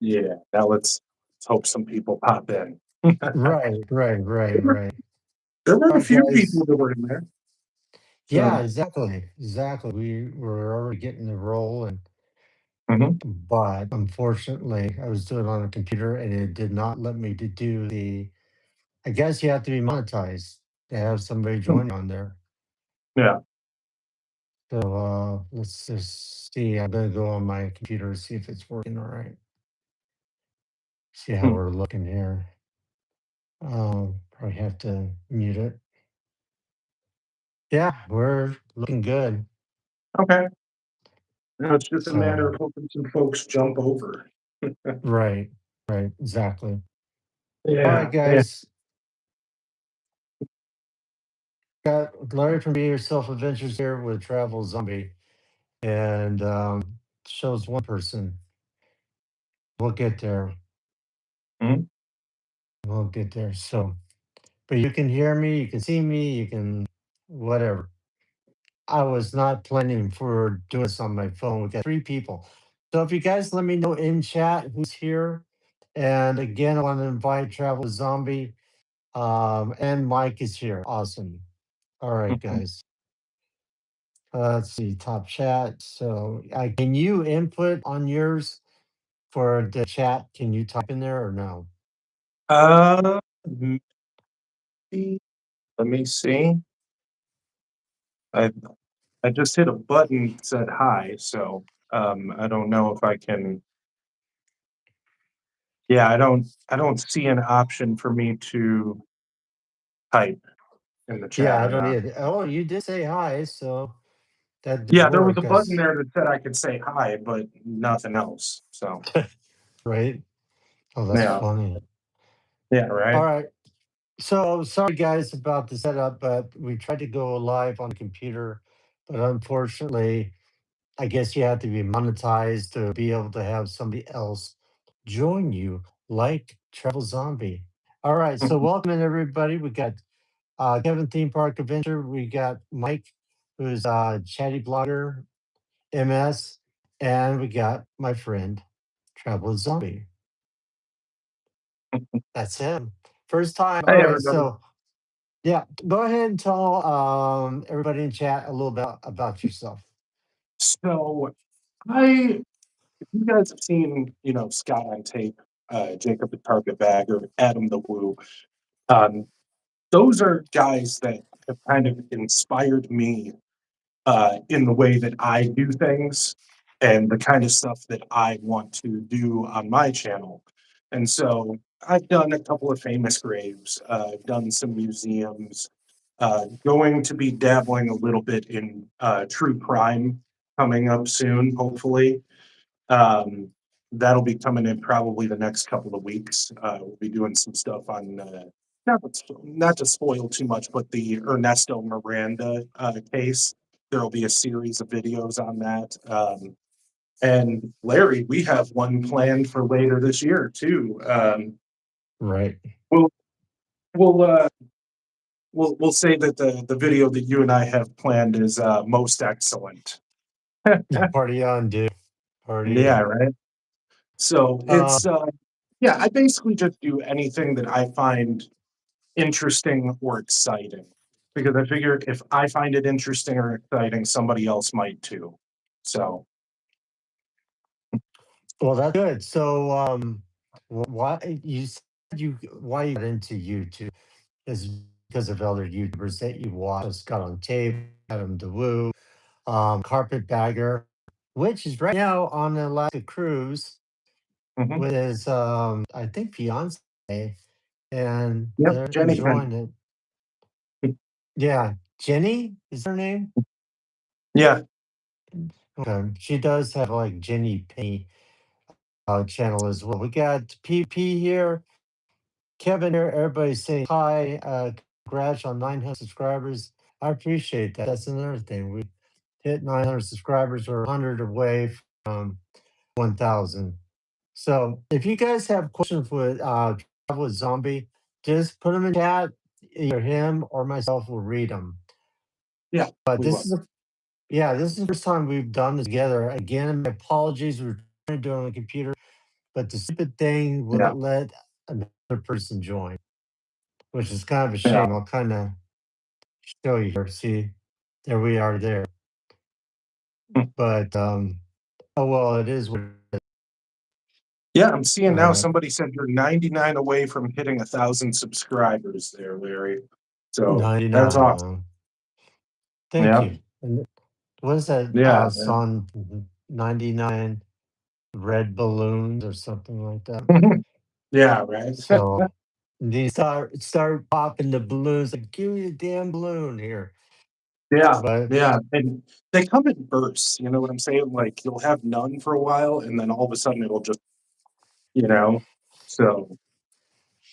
Yeah, now let's hope some people pop in. Right, right, right, right. There were All a right, few guys. people that were in there, Yeah, so exactly, exactly. We were already getting the roll, and mhm, but unfortunately, I was doing it on a computer, and it did not let me to do the. I guess you have to be monetized to have somebody mm, join on there. yeah, So let's just see. I'm gonna go on my computer and see if it's working all right. See how mm, we're looking here. Probably have to mute it. Yeah, we're looking good. okay. Now it's just a matter So of hoping some folks jump over. right, right, exactly. All right, Yeah, yeah. guys. Got Larry from Be Yourself Adventures here with Travel Zombie, and shows one person. We'll get there. Mhm, We'll get there. So, but you can hear me, you can see me, you can whatever. I was not planning for doing this on my phone. We got three people. So if you guys let me know in chat who's here. And again, I want to invite Travel Zombie. And Mike is here. Awesome. All right, mhm. guys. Let's see, top chat. So can you input on yours for the chat? Can you type in there or no? Maybe let me see. I I just hit a button that said hi, so I don't know if I can. Yeah, I don't see an option for me to type in the Yeah, chat. I don't need it. Oh, you did say hi, so that did Yeah, there was work a button as there that said I could say hi, but nothing else. So right. Oh, that's yeah, funny. yeah, All right. right. So sorry guys about the setup, but we tried to go live on the computer, but unfortunately, I guess you have to be monetized to be able to have somebody else join you, like Travel Zombie. All right, so welcome in everybody. We got Kevin Theme Park Adventure. We got Mike, who's chatty blogger, MS, and we got my friend Travel Zombie. That's him. First time. All Hey, right, everybody. so yeah, go ahead and tell everybody in chat a little bit about yourself. So I, if you guys have seen, Scott on tape, Jacob the Carpetbag, or Adam the Woo, um, those are guys that have kind of inspired me in the way that I do things and the kind of stuff that I want to do on my channel. And so I've done a couple of famous graves, I've done some museums, going to be dabbling a little bit in true crime coming up soon, hopefully. Um, that'll be coming in probably the next couple of weeks. We'll be doing some stuff on not to spoil too much, but the Ernesto Miranda case. There'll be a series of videos on that. And Larry, we have one planned for later this year too. Right. We'll we'll we'll say that the video that you and I have planned is most excellent. Party on, dude. Party Yeah, on. right. So Uh, it's yeah, I basically just do anything that I find interesting or exciting because I figure if I find it interesting or exciting, somebody else might too. So, well, that's good. So, why you said why you got into YouTube is because of other YouTubers that you watch. Scott on Tape, Adam DeWoo, Carpetbagger, which is right now on the Alaska cruise mhm. with his, I think, fiance, and Yep, they're Jenny enjoying can. it. Yeah, Jenny is her name. Yeah, Okay, she does have like Jenny Penny channel as well. We got PP here, Kevin here. Everybody's saying hi. Congrats on 900 subscribers. I appreciate that. That's another thing. We hit 900 subscribers. We're 100 away from 1,000. So if you guys have questions with Travel with Zombie, just put them in chat. Either him or myself will read them. yeah, But we this will. is a yeah, this is the first time we've done this together. Again, my apologies. We're trying to do it on the computer. but the stupid thing Yeah, wouldn't let another person join, which is kind of a yeah. shame. I'll kind of show you here. See, there we are there. Hmm. But oh well, it is what it is. Yeah, I'm seeing now Uh, somebody said you're 99 away from hitting 1,000 subscribers there, Larry. So that's 99. awesome. Thank Yeah, you. And what is that yeah, song? 99 red balloons or something like that. yeah. Yeah, right. So these start popping the balloons. Like, give me a damn balloon here. Yeah, But yeah, and they come in bursts, you know what I'm saying? Like, you'll have none for a while, and then all of a sudden it'll just, you know? So,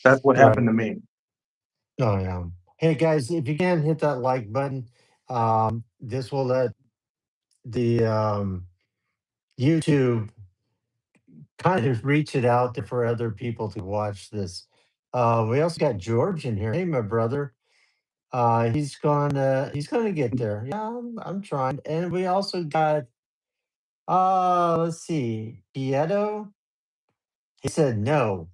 that's what happened right. to me. Oh yeah. Hey guys, if you can hit that like button, this will let the YouTube kind of reach it out there for other people to watch this. We also got George in here. Hey, my brother. He's gonna get there. Yeah, I'm trying. And we also got let's see, Pieto. He said no.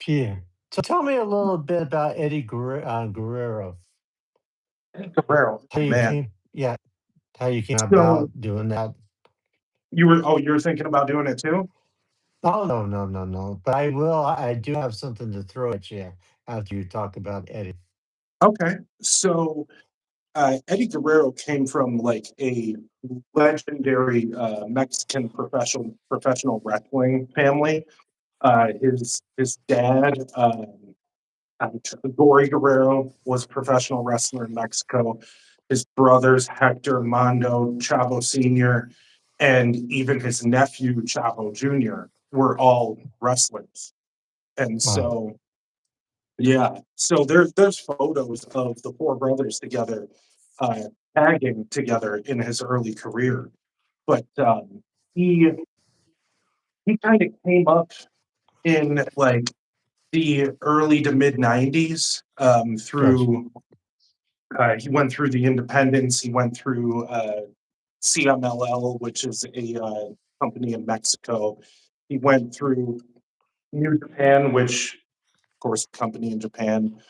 Pierre. So tell me a little bit about Eddie Guerrero. Cabrera, How you man. came? Yeah, how you came So, about doing that? you were thinking about doing it too? Oh no, no, no, no. But I will. I do have something to throw at you after you talk about Eddie. Okay. So, Eddie Guerrero came from, like, a legendary, Mexican professional wrestling family. His dad, Gory Guerrero was a professional wrestler in Mexico. His brothers, Hector, Mondo, Chavo Sr., and even his nephew, Chavo Jr., were all wrestlers. And Wow. so, yeah, so there's photos of the four brothers together, uh, tagging together in his early career. But he he kind of came up in like the early to mid '90s Gotcha. through he went through the independents. He went through CMLL, which is a company in Mexico. He went through New Japan, which, of course, company in Japan.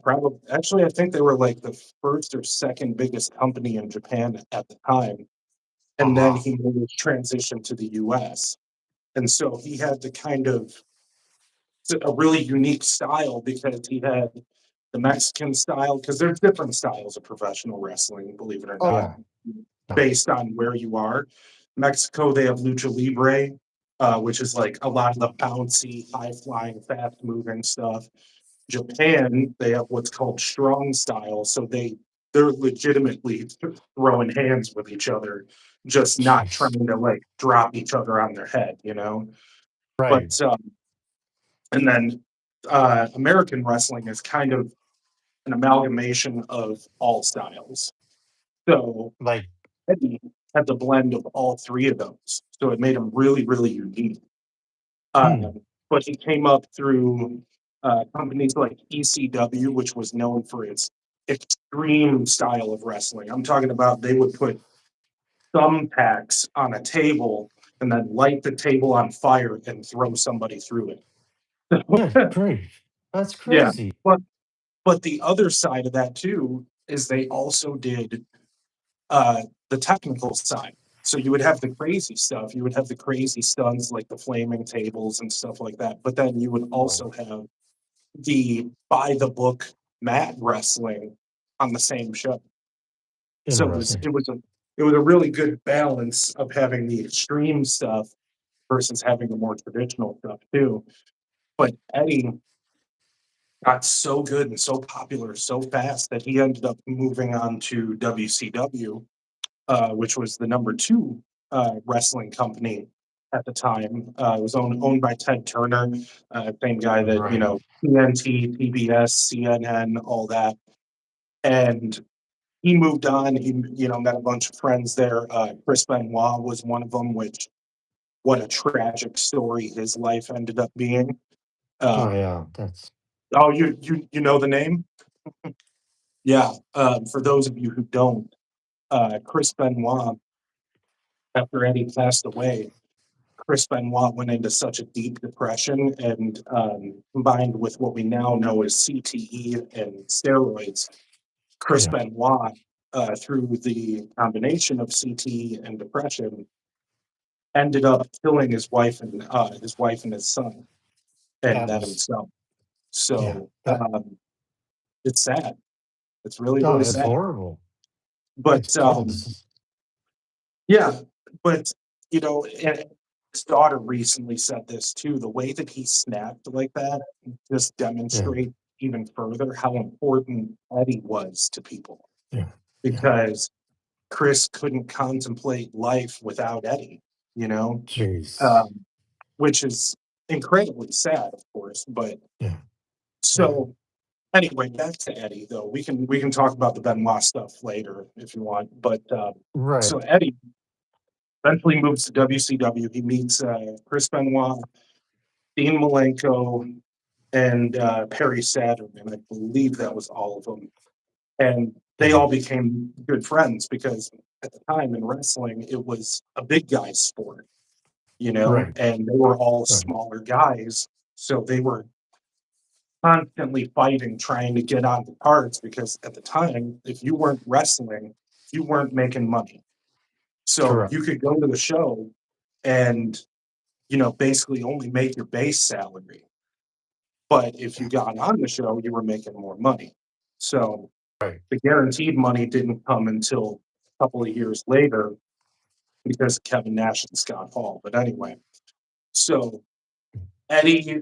Probably, actually, I think they were like the first or second biggest company in Japan at the time. Oh And then wow. he made his transition to the US. And so he had to kind of a really unique style because he had the Mexican style, because there's different styles of professional wrestling, believe it or Oh not, yeah. Yeah. based on where you are. Mexico, they have lucha libre, which is like a lot of the bouncy, high flying, fast moving stuff. Japan, they have what's called strong style, so they're legitimately throwing hands with each other, just not Jeez. trying to like drop each other on their head, you know. Right. But and then American wrestling is kind of an amalgamation of all styles. So Like. Eddie had the blend of all three of those. So it made him really, really unique. Hmm. But he came up through companies like ECW, which was known for its extreme style of wrestling. I'm talking about they would put thumbtacks on a table and then light the table on fire and throw somebody through Good it. grief. That's Yeah. crazy. But the other side of that too is they also did the technical side. So you would have the crazy stuff. You would have the crazy stunts like the flaming tables and stuff like that. But then you would Right. also have the by the book mat wrestling on the same show. So Interesting. it was a really good balance of having the extreme stuff versus having the more traditional stuff too. But Eddie got so good and so popular so fast that he ended up moving on to WCW, which was the number two wrestling company at the time. It was owned by Ted Turner, same guy that, you Right. know, TNT, TBS, CNN, all that. And he moved on. He, you know, met a bunch of friends there. Chris Benoit was one of them, which what a tragic story his life ended up being. Oh Um, yeah. That's oh, you know the name? Yeah. For those of you who don't, Chris Benoit, after Eddie passed away, Chris Benoit went into such a deep depression and combined with what we now know as CTE and steroids, Chris Yeah. Benoit, through the combination of CTE and depression, ended up killing his wife and his son, and That then was, himself. yeah. So That, it's sad. It's really, no, really it's sad. horrible. It's But horrible. This is, yeah, but and his daughter recently said this too. The way that he snapped like that just yeah. demonstrate even further how important Eddie was to people Yeah. Yeah. because Chris couldn't contemplate life without Eddie, you know, Jeez. um, which is incredibly sad, of course. But Yeah. Yeah. so anyway, back to Eddie though. We can talk about the Benoit stuff later if you want. But so Right. Eddie eventually moves to WCW. He meets Chris Benoit, Dean Malenko, and Perry Saturn, and I believe that was all of them. And they Yeah. all became good friends because at the time in wrestling, it was a big guy sport, Right. and they were all Right. smaller guys. So they were constantly fighting, trying to get on the cards because at the time, if you weren't wrestling, you weren't making money. So Correct. you could go to the show and basically only make your base salary. But if you Yeah. got on the show, you were making more money. So Right. the guaranteed money didn't come until a couple of years later because of Kevin Nash and Scott Hall. But anyway, so Eddie,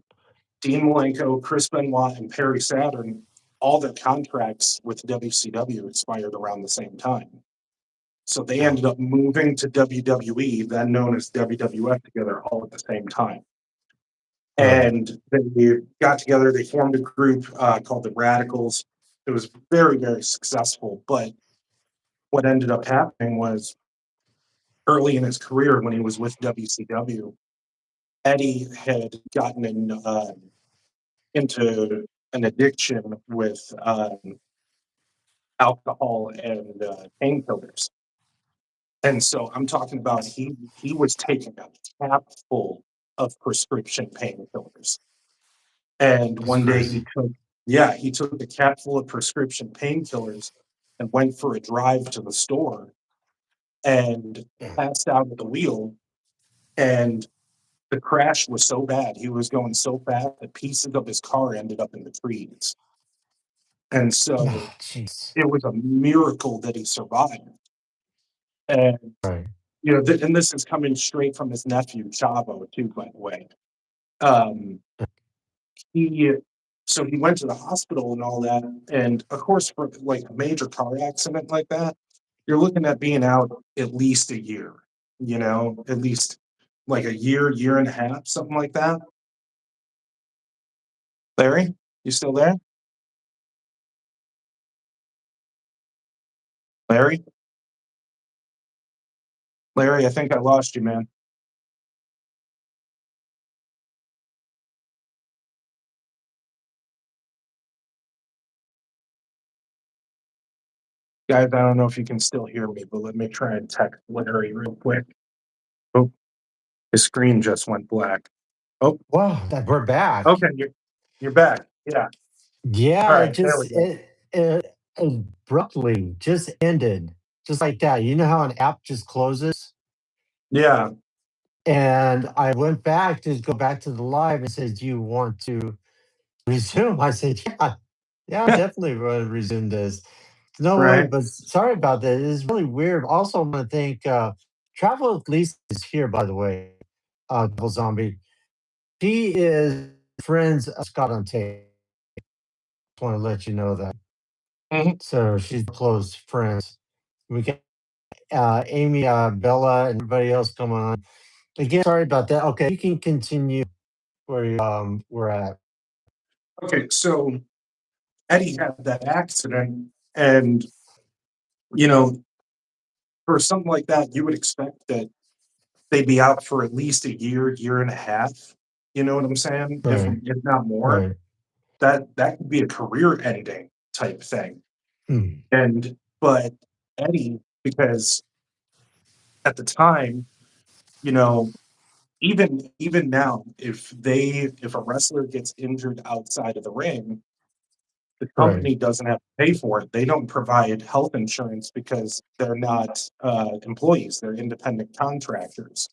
Dean Malenko, Chris Benoit, and Perry Saturn, all their contracts with WCW expired around the same time. So they Yeah. ended up moving to WWE, then known as WWF, together all at the same time. Right. And they got together, they formed a group called the Radicals. It was very, very successful. But what ended up happening was early in his career, when he was with WCW, Eddie had gotten into an addiction with alcohol and painkillers. And so I'm talking about he was taking a cap full of prescription painkillers. And That's one day crazy. he took a cap full of prescription painkillers and went for a drive to the store and Yeah. passed out at the wheel. And the crash was so bad, he was going so fast that pieces of his car ended up in the trees. And so Oh, jeez. it was a miracle that he survived. And Right. and this is coming straight from his nephew Chavo too, by the way. Um, he so he went to the hospital and all that, and of course, for like a major car accident like that, you're looking at being out at least a year. At least like a year, year and a half, something like that. Larry, you still there? Larry, Larry, I think I lost you, man. Guys, I don't know if you can still hear me, but let me try and text Larry real quick. Oh, his screen just went black. Oh, Wow. We're back. okay, you're back. Yeah. All Yeah. right, there we go. It abruptly just ended just like that. You know how an app just closes? Yeah. And I went back to go back to the live and said, "Do you want to resume?" I said, "Yeah, yeah, definitely want to resume this." No way, Right. but sorry about that. It's really weird. Also, I want to thank Travel with Lisa is here, by the way. Double Zombie. She is friends of Scott on tape. Just want to let you know that. Mhm. So she's close friends. We got Amy, Bella, and everybody else coming on. Again, sorry about that. Okay, you can continue where we're at. Okay, so Eddie had that accident, and you know, for something like that, you would expect that they'd be out for at least a year, year and a half. You know what I'm saying? If Right, not more, right. that could be a career ending type thing. Hmm. And but Eddie, because at the time, you know, even now, if a wrestler gets injured outside of the ring, the Right. company doesn't have to pay for it. They don't provide health insurance because they're not employees; they're independent contractors,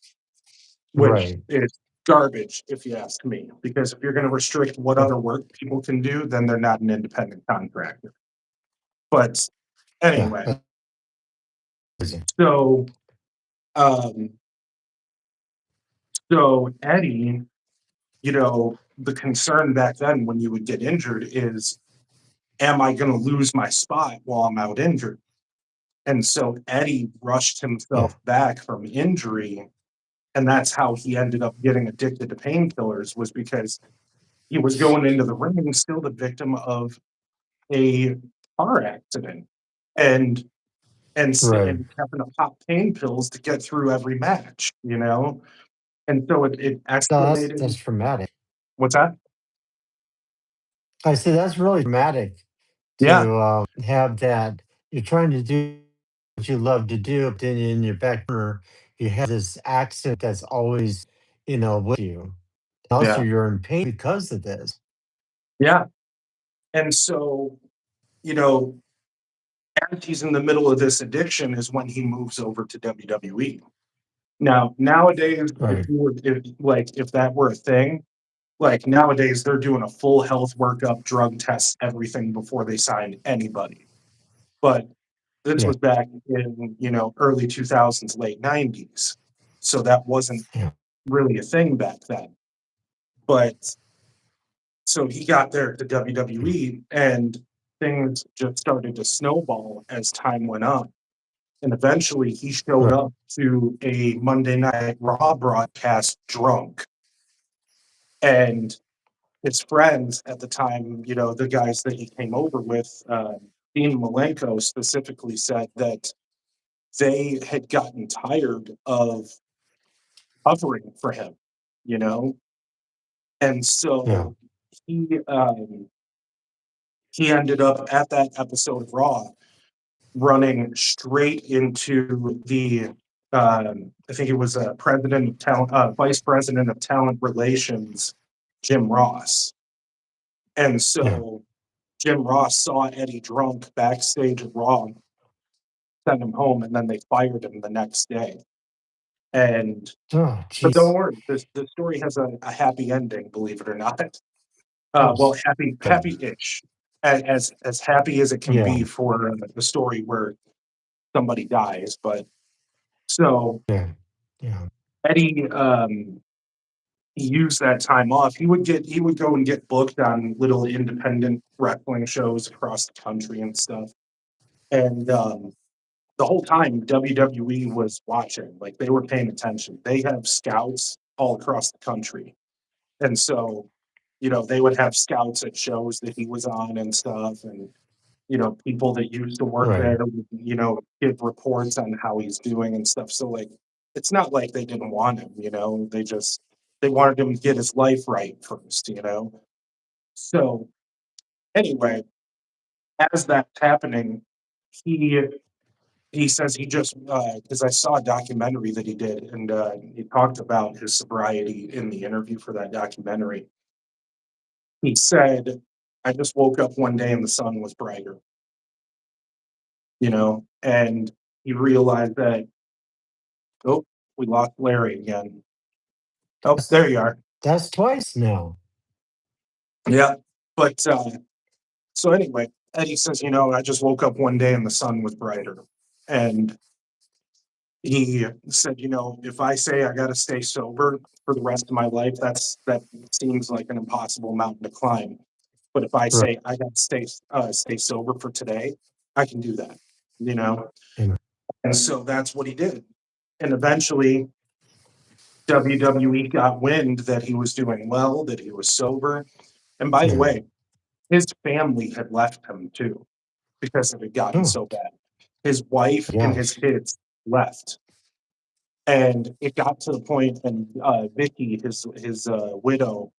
which Right. is garbage, if you ask me. Because if you're going to restrict what Yeah. other work people can do, then they're not an independent contractor. But Yeah. anyway, That's crazy. so um, so Eddie, the concern back then when you would get injured is, am I going to lose my spot while I'm out injured? And so Eddie rushed Yeah. himself back from injury, and that's how he ended up getting addicted to painkillers, was because he was going into the ring still the victim of a car accident, and Right. and having to pop pain pills to get through every match. And so it No, escalated. that's traumatic. What's that? I say that's really traumatic Yeah, to have that. You're trying to do what you love to do, but then in your back corner, you have this accident that's always, with you. Also, yeah, you're in pain because of this. yeah. And so, you know, as he's in the middle of this addiction is when he moves over to WWE. Now, nowadays, Right. if that were a thing, like nowadays they're doing a full health workup, drug tests, everything before they sign anybody. But this Yeah. was back in, early 2000s, late 90s. So that wasn't Yeah. really a thing back then. But so he got there to WWE, and things just started to snowball as time went on. And eventually he showed Right. up to a Monday Night Raw broadcast drunk. And his friends at the time, the guys that he came over with, Dean Malenko specifically said that they had gotten tired of covering for him, you know? And Yeah. so he he ended up at that episode of Raw running straight into the I think it was president of talent, vice president of talent relations, Jim Ross. And Yeah. so Jim Ross saw Eddie drunk backstage at Raw, sent him home, and then they fired him the next day. And Oh, but don't jeez. worry, this the story has a happy ending, believe it or not. Oh, Well, happy good. happy-ish, as happy as it can Yeah. be for a story where somebody dies. But so Yeah. Yeah. Eddie, he used that time off. He would go and get booked on little independent wrestling shows across the country and stuff. And the whole time WWE was watching, like they were paying attention. They have scouts all across the country. And so, they would have scouts at shows that he was on and stuff. And, people that used to work Right. there would, give reports on how he's doing and stuff. So, like, it's not like they didn't want him. They wanted him to get his life right first. So, anyway, as that's happening, he he says he just because I saw a documentary that he did, and he talked about his sobriety in the interview for that documentary. He said, "I just woke up one day and the sun was brighter, and he realized that, oh, we lost Larry again. Oh, That's, there you are. that's twice now. Yeah, but so anyway, Eddie says, I just woke up one day and the sun was brighter, and he said, if I say I got to stay sober for the rest of my life, that seems like an impossible mountain to climb. But if I Right. say I got to stay sober for today, I can do that. You know, Yeah. and so that's what he did. And eventually, WWE got wind that he was doing well, that he was sober. And by the Yeah. way, his family had left him too because it had gotten Oh, so bad. His wife and his gosh. kids left. And it got to the point, and Vicky, his widow,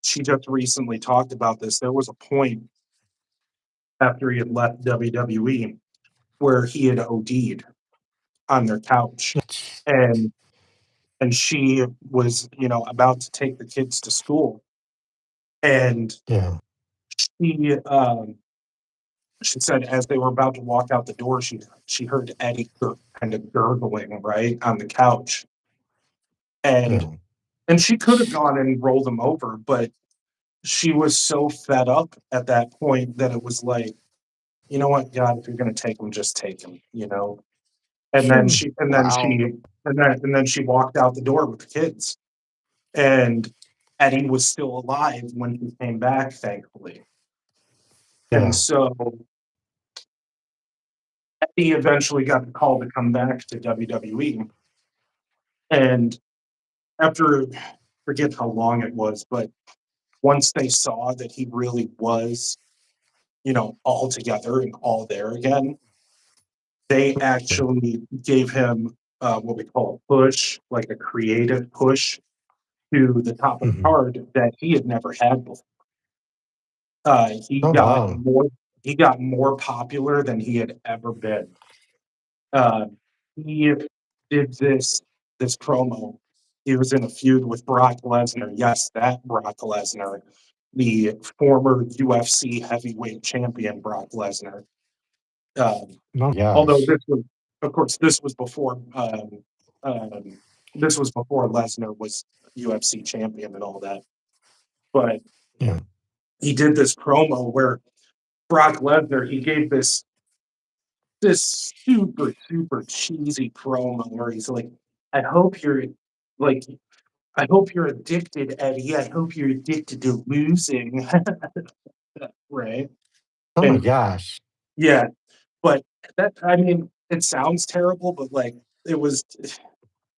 she just recently talked about this. There was a point after he had left WWE where he had OD'd on their couch, and and she was, about to take the kids to school, and Yeah. she um, she said as they were about to walk out the door, she heard Eddie kind of gurgling right on the couch, and Yeah. she could have gone and rolled him over, but she was so fed up at that point that it was like, you know what, God, if you're gonna take him, just take him, And then Sure. she and then she Wow. and then she walked out the door with the kids, and Eddie was still alive when he came back, thankfully. And Yeah. so Eddie eventually got the call to come back to WWE, and after forget how long it was, but once they saw that he really was, all together and all there again, they Yeah. actually gave him what we call a push, like a creative push to the top of the Hmm. card that he had never had before. He Oh got wow. more popular than he had ever been. Uh, he did this promo. He was in a feud with Brock Lesnar. Yes, that Brock Lesnar, the former UFC heavyweight champion Brock Lesnar. Um, Oh Although gosh. this was, of course, um, this was before Lesnar was UFC champion and all that. But Yeah. he did this promo where Brock Lesnar, he gave this super cheesy promo where he's like, "I hope you're like, I hope you're addicted, Eddie. I hope you're addicted to losing." Right? Oh my And gosh. yeah, but I mean, it sounds terrible, but like it was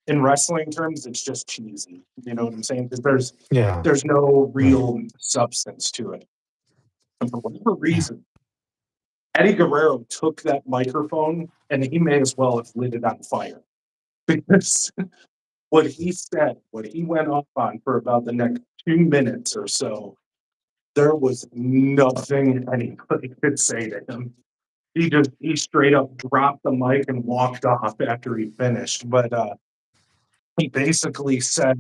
in wrestling terms, it's just cheesy. You know what I'm saying? Because Yeah. there's no Right. real substance to it. And for whatever Yeah. reason, Eddie Guerrero took that microphone and he may as well have lit it on fire because what he said, what he went off on for about the next 2 minutes or so, there was nothing anybody could say to him. He straight up dropped the mic and walked off after he finished. But he basically said,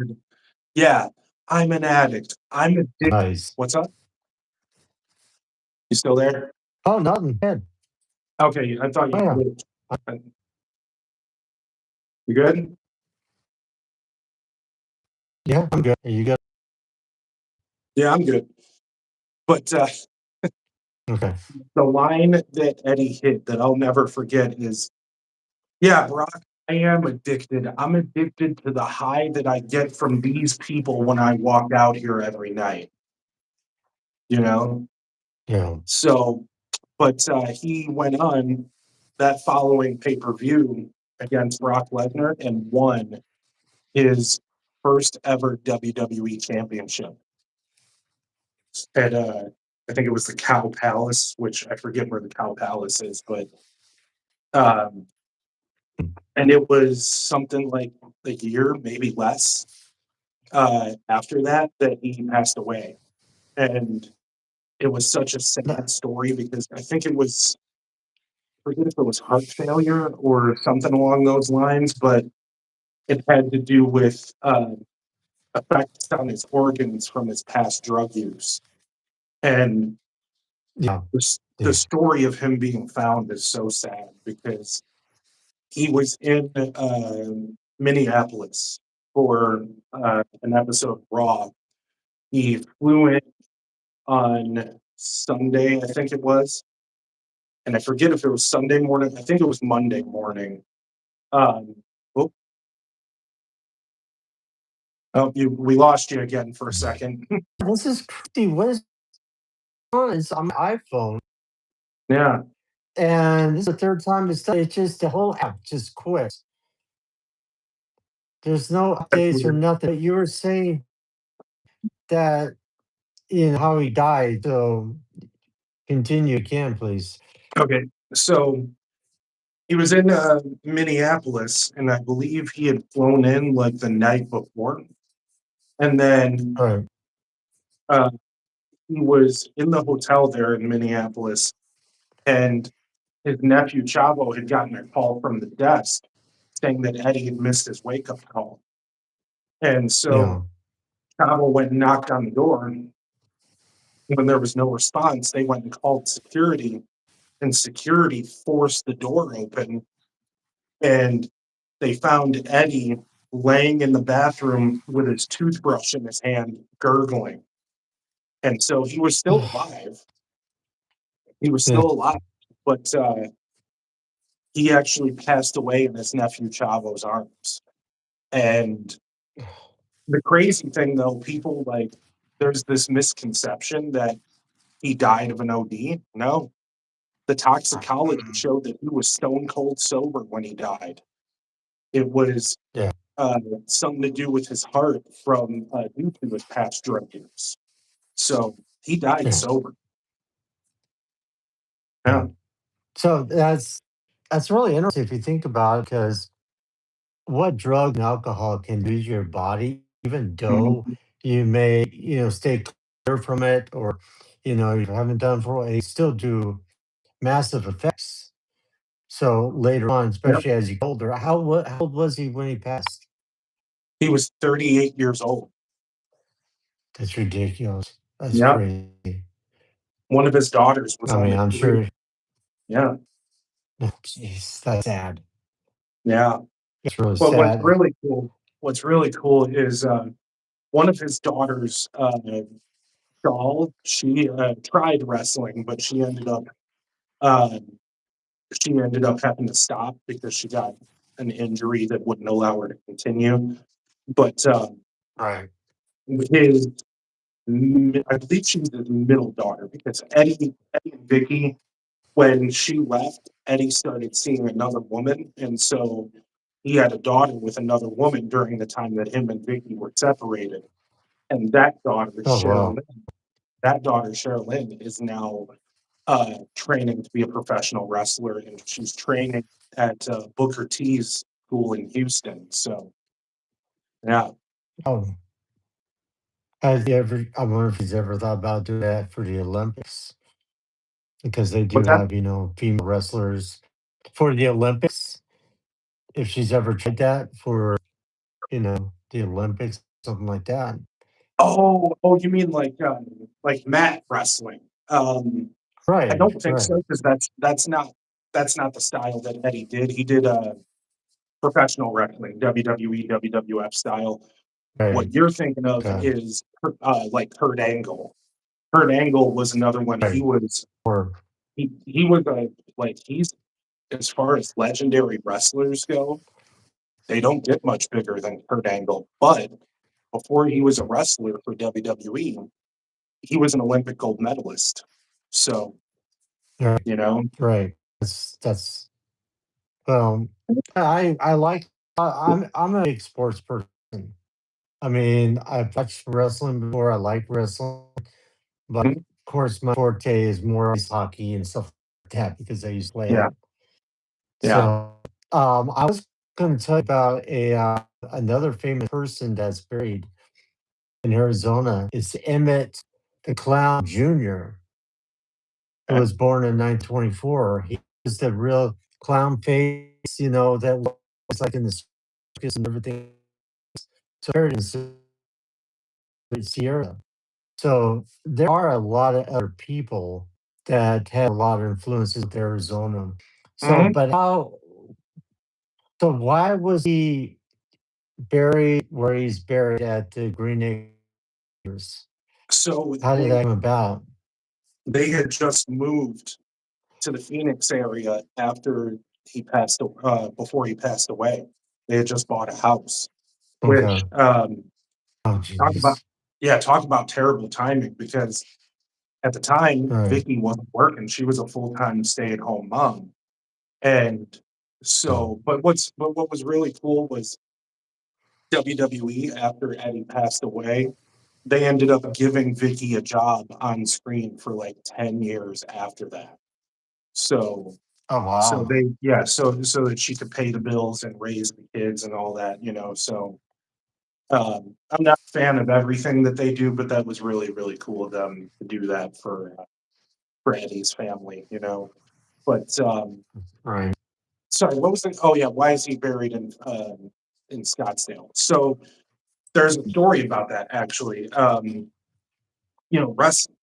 "Yeah, I'm an addict. I'm addicted." Nice. What's up? You still there? Oh, nothing. Good. Okay, I thought Oh you yeah. glitched. You good? Yeah. I'm good. You good? Yeah, I'm good. But Okay. the line that Eddie hit that I'll never forget is, "Yeah, Brock, I am addicted. I'm addicted to the high that I get from these people when I walk out here every night." You know? Yeah. So, but he went on that following pay per view against Brock Lesnar and won his first ever WWE championship at I think it was the Cow Palace, which I forget where the Cow Palace is, but um, and it was something like a year, maybe less, after that that he passed away, and it was such a No, sad story because I think it was I forget if it was heart failure or something along those lines, but it had to do with effects on his organs from his past drug use. And yeah. the Yeah. story of him being found is so sad because he was in Minneapolis for an episode of Raw. He flew in on Sunday, I think it was, and I forget if it was Sunday morning. I think it was Monday morning. Um, oh, we lost you again for a second. This is crazy. What is on? It's on my iPhone, Yeah, and this is the third time it's done. It's just the whole app just quits. There's no that's updates or weird. nothing. But you were saying that how he died. So continue, can please. Okay, so he was in Minneapolis, and I believe he had flown in like the night before, and then All right. uh, he was in the hotel there in Minneapolis, and his nephew Chavo had gotten a call from the desk saying that Eddie had missed his wake up call. And Yeah. so Chavo went and knocked on the door. And when there was no response, they went and called security, and security forced the door open. And they found Eddie laying in the bathroom with his toothbrush in his hand, gurgling. And so he was still alive. He was Yeah. still alive, but he actually passed away in his nephew Chavo's arms. And the crazy thing, though, people like there's this misconception that he died of an OD. No, the toxicology showed that he was stone cold sober when he died. It was Yeah. uh, something to do with his heart from due to his past drug use. So he died Yeah. sober. Yeah. Yeah. So that's really interesting if you think about it, because what drug and alcohol can do to your body, even though Mhm. you may, stay clear from it, or, you haven't done for a while, they still do massive effects. So later on, Yep. especially as you get older, how old was he when he passed? He was 38 years old. That's ridiculous. That's Yeah. crazy. One of his daughters was I on mean, the I'm jury. sure. Yeah. Jeez, that's sad. Yeah. It's really But sad. what's really cool is one of his daughters, Doll, she tried wrestling, but uh, she ended up having to stop because she got an injury that wouldn't allow her to continue. But Right. his, I believe she was his middle daughter because Eddie and Vicky, when she left, Eddie started seeing another woman, and so he had a daughter with another woman during the time that him and Vicky were separated. And Oh wow. That daughter Sherilyn is now training to be a professional wrestler, and she's training at Booker T's school in Houston. So yeah, Oh, has he ever? I wonder if he's ever thought about doing that for the Olympics, because they do what's that? have, female wrestlers for the Olympics. If she's ever tried that for, the Olympics, something like that. Oh, you mean like mat wrestling? I Right. don't think so Right. because that's not the style that Eddie did. He did professional wrestling, WWE, WWF style. Right. What you're thinking of Okay. is like Kurt Angle. Kurt Angle was another one. Right. Or He was a like he's as far as legendary wrestlers go, they don't get much bigger than Kurt Angle. But before he was a wrestler for WWE, he was an Olympic gold medalist. So, right. you know, Right. That's well. I like. I'm a big sports person. I mean, I've watched wrestling before. I like wrestling, but mhm, of course, my forte is more ice hockey and stuff like that because I used to play yeah, it. yeah. So, I was going to tell you about a another famous person that's buried in Arizona. It's Emmett the Clown Jr., who Okay. was born in 1924. He was the real clown face, that was like in the circus and everything. So buried in Sierra. So there are a lot of other people that had a lot of influences with Arizona. So, Mhm. but so why was he buried where he's buried at the Green Acres? So How did that come about? they had just moved to the Phoenix area after before he passed away. They had just bought a house, which Okay. Oh, talk about jeez. talk about terrible timing because at the time Right. Vicky wasn't working. She was a full-time stay-at-home mom. And Yeah. so but what was really cool was WWE after Eddie passed away, they ended up giving Vicky a job on screen for like 10 years after that. So Oh, wow. so that she could pay the bills and raise the kids and all that, so I'm not a fan of everything that they do, but that was really, really cool of them to do that for Eddie's family. But Right. sorry, what was the? Oh yeah, why is he buried in Scottsdale? So there's a story about that actually.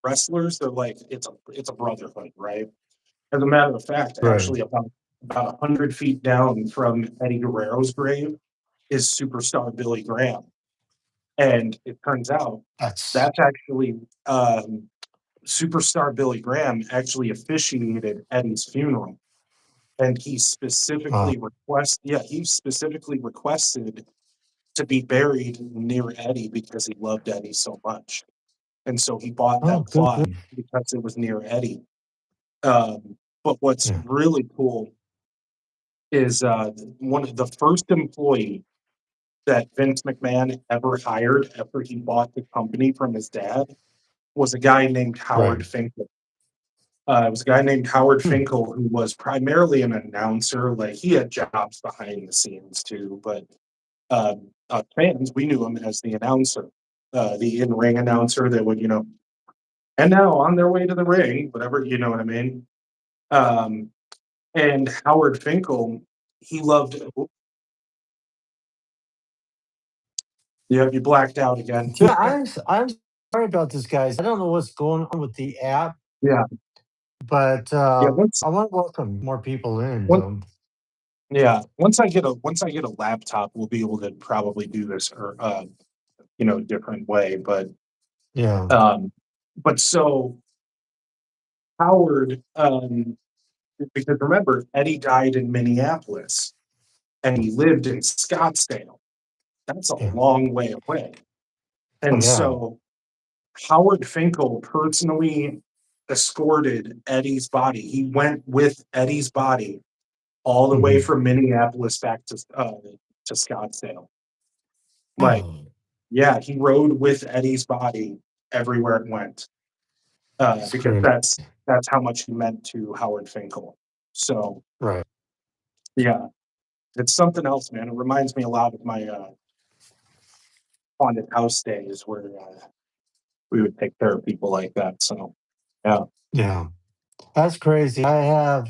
Wrestlers, they're like it's a brotherhood, right? As a matter of fact, Right. actually, about 100 feet down from Eddie Guerrero's grave is superstar Billy Graham, and it turns out That's that's actually superstar Billy Graham actually officiated Eddie's funeral, and he specifically requested to be buried near Eddie because he loved Eddie so much, and so he bought oh, that good, plot good. because it was near Eddie. But what's Yeah. really cool is one of the first employee that Vince McMahon ever hired after he bought the company from his dad was a guy named Howard Right. Finkel. It was a guy named Howard Hmm. Finkel who was primarily an announcer. Like he had jobs behind the scenes too, but fans we knew him as the announcer, the in-ring announcer that would and now on their way to the ring, whatever you know what I mean. Um, and Howard Finkel, he loved. Yeah, you blacked out again. So I'm sorry about this, guys. I don't know what's going on with the app, Yeah, but yeah. Once, I want to welcome more people in. once, yeah. Once I get a laptop, we'll be able to probably do this or different way. Yeah. Um, but so Howard, because remember Eddie died in Minneapolis and he lived in Scottsdale. That's a Yeah. long way away, Oh, and yeah. so Howard Finkel personally escorted Eddie's body. He went with Eddie's body all the way Mhm. from Minneapolis back to Scottsdale. Like, Oh, yeah, he rode with Eddie's body everywhere it went that's because great. that's how much he meant to Howard Finkel. So Right. yeah, it's something else, man. It reminds me a lot of my haunted house days where we would take care of people like that. So yeah. Yeah. That's crazy. I have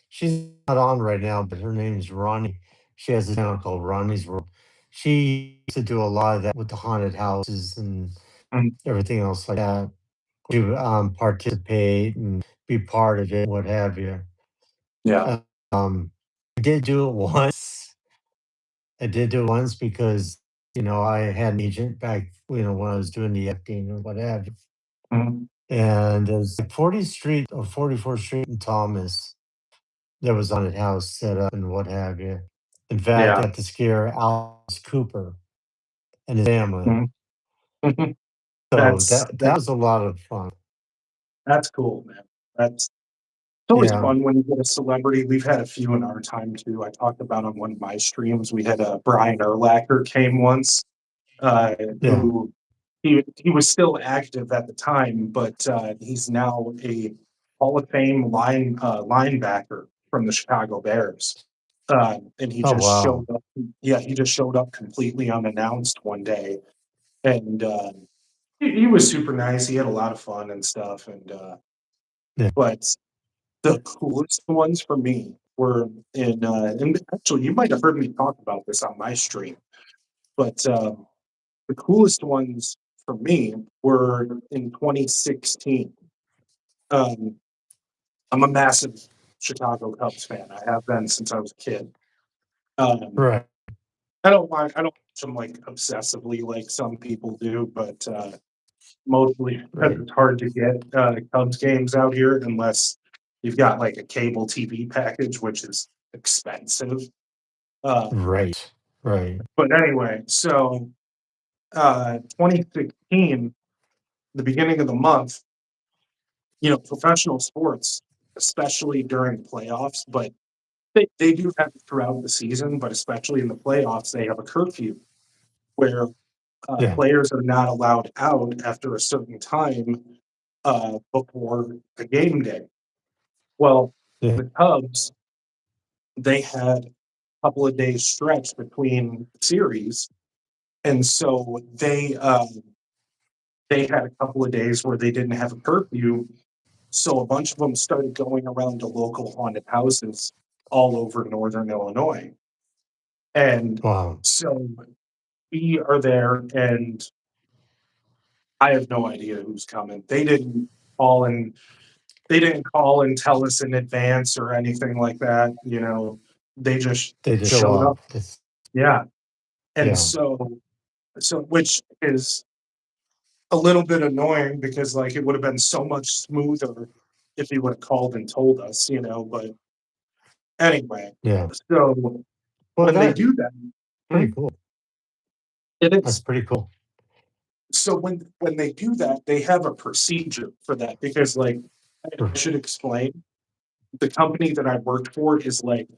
she's not on right now, but her name is Ronnie. She has a channel called Ronnie's World. She used to do a lot of that with the haunted houses and Mhm. everything else like that. To participate and be part of it, what have you. Yeah. Uh, Um, I did do it once. I did do it once because I had an agent back when I was doing the acting or what have you. Mhm. And there's like 40th Street or 44th Street in Thomas. There was haunted house set up and what have you. In fact, I Yeah. got to scare Alice Cooper and his family. Mhm. So That's that was a lot of fun. that's cool, man. That's it's always Yeah, fun when you get a celebrity. We've had a few in our time too. I talked about on one of my streams. We had Brian Urlacher came once, uh, yeah. who he was still active at the time, but he's now a Hall of Fame linebacker from the Chicago Bears. And he Oh just wow. showed up. Yeah, he just showed up completely unannounced one day, and he was super nice. He had a lot of fun and stuff, and Yeah, but the coolest ones for me were and actually, you might have heard me talk about this on my stream, but the coolest ones for me were in 2016. Um, I'm a massive Chicago Cubs fan. I have been since I was a kid. Um, right, I don't watch them like obsessively like some people do, but mostly because right, it's hard to get Cubs games out here unless you've got like a cable TV package, which is expensive. right, right. But anyway, so 2016, the beginning of the month, professional sports, especially during playoffs, but they do have it throughout the season, but especially in the playoffs, they have a curfew where Yeah, players are not allowed out after a certain time before a game day. Well, yeah. the Cubs, they had a couple of days stretch between series, and so they had a couple of days where they didn't have a curfew. So a bunch of them started going around to local haunted houses all over northern Illinois. And Wow. so we are there, and I have no idea who's coming. Call and they didn't call and tell us in advance or anything like that. They just They just show showed up. up. It's, Yeah, and yeah, so which is a little bit annoying because like it would have been so much smoother if he would have called and told us. But anyway, yeah. so Well, when they that do that, hmm, pretty cool. and That's it's pretty cool. so when they do that, they have a procedure for that because like I R- should explain, the company that I worked for is like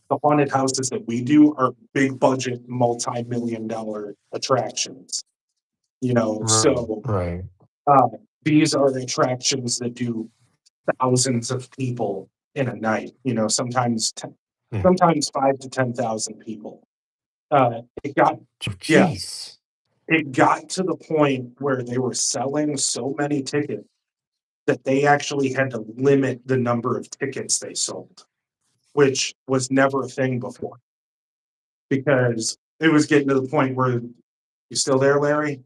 the haunted houses that we do are big budget, multi-million dollar attractions. Right, So right. uh, these are attractions that do thousands of people in a night. Yeah. Sometimes 5 to 10,000 people. It got yeah, Jeez. it got to the point where they were selling so many tickets that they actually had to limit the number of tickets they sold, which was never a thing before because it was getting to the point where you still there, Larry?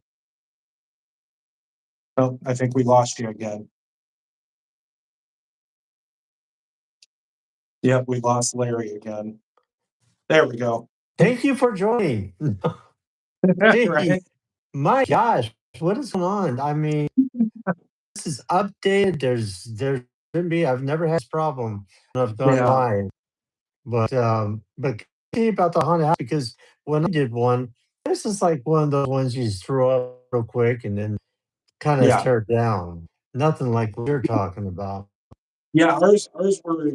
Oh, I think we lost you again. Yep, we lost Larry again. There we go. Thank you for joining. Right? Jeez, my gosh, what is going on? I mean, this is updated. There shouldn't be. I've never had this problem when I've gone Yeah, live. But thinking about the haunted house because when I did one, this is like one of those ones you just throw up real quick and then kind of yeah, tear it down. Nothing like what you're talking about. yeah. Ours were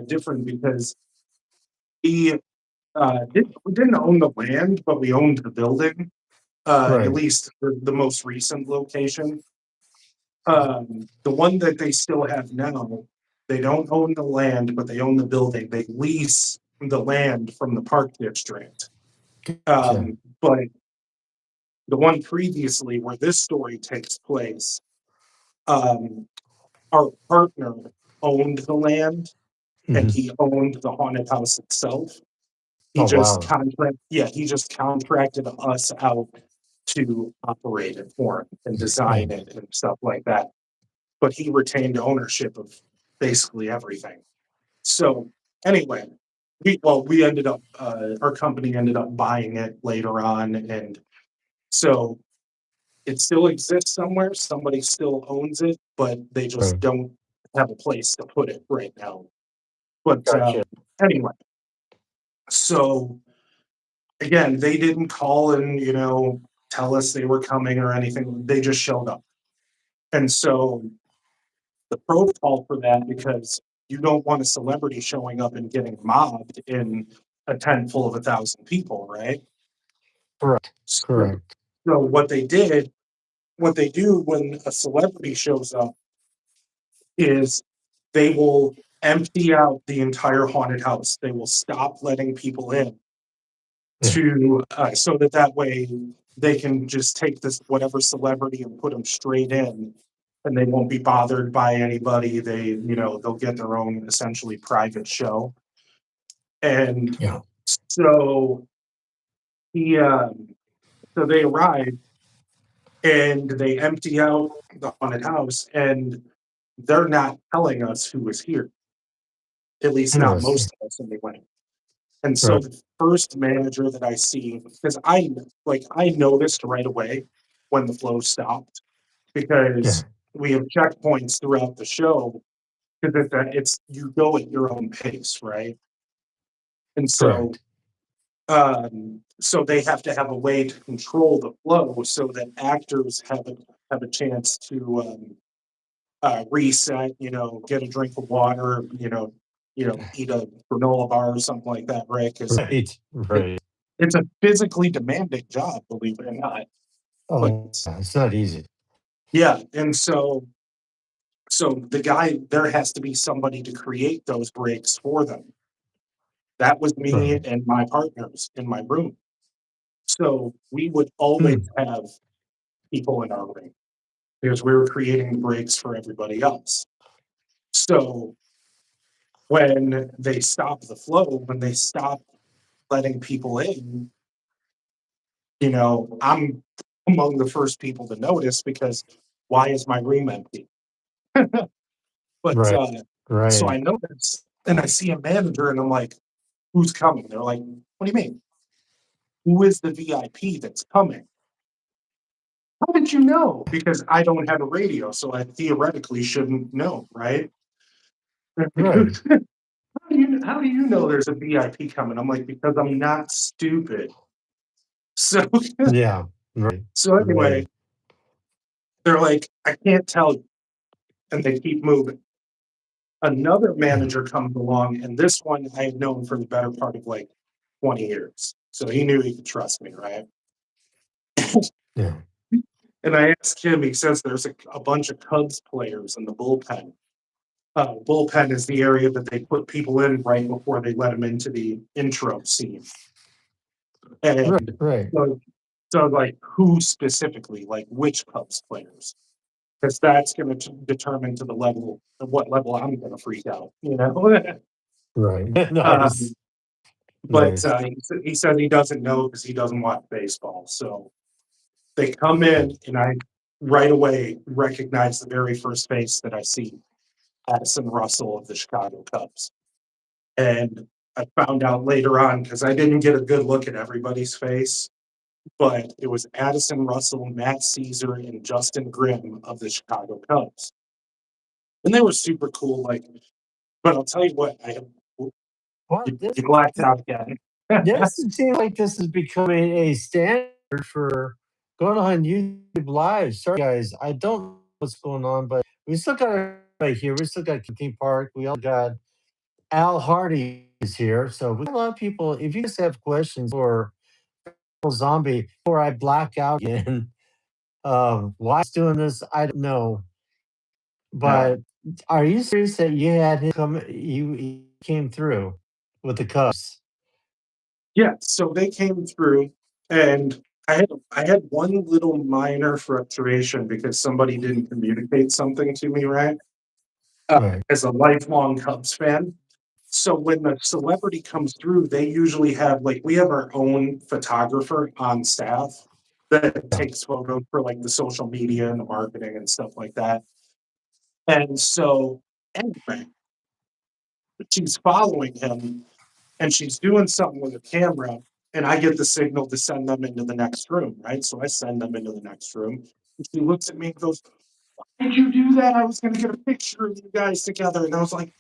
different because we didn't own the land, but we owned the building. At Right. least the most recent location. The one that they still have now, they don't own the land, but they own the building. They lease the land from the park district. Gotcha. But the one previously where this story takes place, um, our partner owned the land and Hmm. he owned the haunted house itself. Oh wow. He just contracted us out to operate it for him and design Oh, it and stuff like that. But he retained ownership of basically everything. So anyway, we ended up our company ended up buying it later on, and so it still exists somewhere. Somebody still owns it, but they just right. don't have a place to put it right now. But Gotcha. anyway, so again, they didn't call and tell us they were coming or anything. They just showed up, and so the protocol for that because you don't want a celebrity showing up and getting mobbed in a tent full of 1,000 people, right? Correct. So, Correct. so what they do when a celebrity shows up is they will empty out the entire haunted house. They will stop letting people in Yeah. to so that way they can just take this whatever celebrity and put them straight in and they won't be bothered by anybody. They'll get their own essentially private show. And Yeah. so he so they arrive and they empty out the haunted house and they're not telling us who was here, at least not Interesting. most of us anyway. And so Right. the first manager that I see, because I noticed right away when the flow stopped because Yeah. we have checkpoints throughout the show because it's you go at your own pace, right? And Correct. so they have to have a way to control the flow so that actors have a chance to reset, get a drink of water, eat a granola bar or something like that, right? Because Right. it, Right. it's a physically demanding job, believe it or not. But Oh, yeah, it's not easy. yeah, and so the guy there has to be somebody to create those breaks for them. That was me Right. and my partners in my room. So we would always Hmm. have people in our room because we were creating breaks for everybody else. So when they stop the flow, when they stop letting people in, I'm among the first people to notice because why is my room empty? But Right. so I Right. notice and I see a manager and I'm like, who's coming? They're like, what do you mean? Who is the VIP that's coming? How did you know? Because I don't have a radio, so I theoretically shouldn't know, right? Right. How do you know there's a VIP coming? I'm like, because I'm not stupid. So Yeah. Right. so anyway, Right. they're like, I can't tell you. And they keep moving. Another Yeah. manager comes along, and this one I have known for the better part of like 20 years. So he knew he could trust me, right? Yeah. And I asked him, he says there's a bunch of Cubs players in the bullpen. Bullpen is the area that they put people in right before they let them into the intro scene. Right. And Right. so, so like, who specifically, like which Cubs players? Because that's going to determine to the level of what level I'm going to freak out. Right. um, Nice. but Nice. he said he doesn't know because he doesn't watch baseball. So they come in, and I right away recognize the very first face that I see, Addison Russell of the Chicago Cubs. And I found out later on because I didn't get a good look at everybody's face, but it was Addison Russell, Matt Caesar, and Justin Grimm of the Chicago Cubs. And they were super cool. But I'll tell you what, Well, you blacked out again. this seems like this is becoming a standard for going on YouTube Live. Sorry, guys, I don't know what's going on, but we still got right here. We still got King Park. We all got Al Hardy is here. So we got a lot of people. If you guys have questions for Zombie, before I black out again, why he's doing this, I don't know. No. But are you serious that you had him come? He came through with the Cubs. Yeah, so they came through, and I had one little minor frustration because somebody didn't communicate something to me right. Right. As a lifelong Cubs fan, so when the celebrity comes through, they usually have like we have our own photographer on staff that Yeah. takes photos for like the social media and the marketing and stuff like that. And so anyway, she's following him and she's doing something with her camera, and I get the signal to send them into the next room, right? So I send them into the next room. And she looks at me and goes, "Why did you do that? I was going to get a picture of you guys together." And I was like,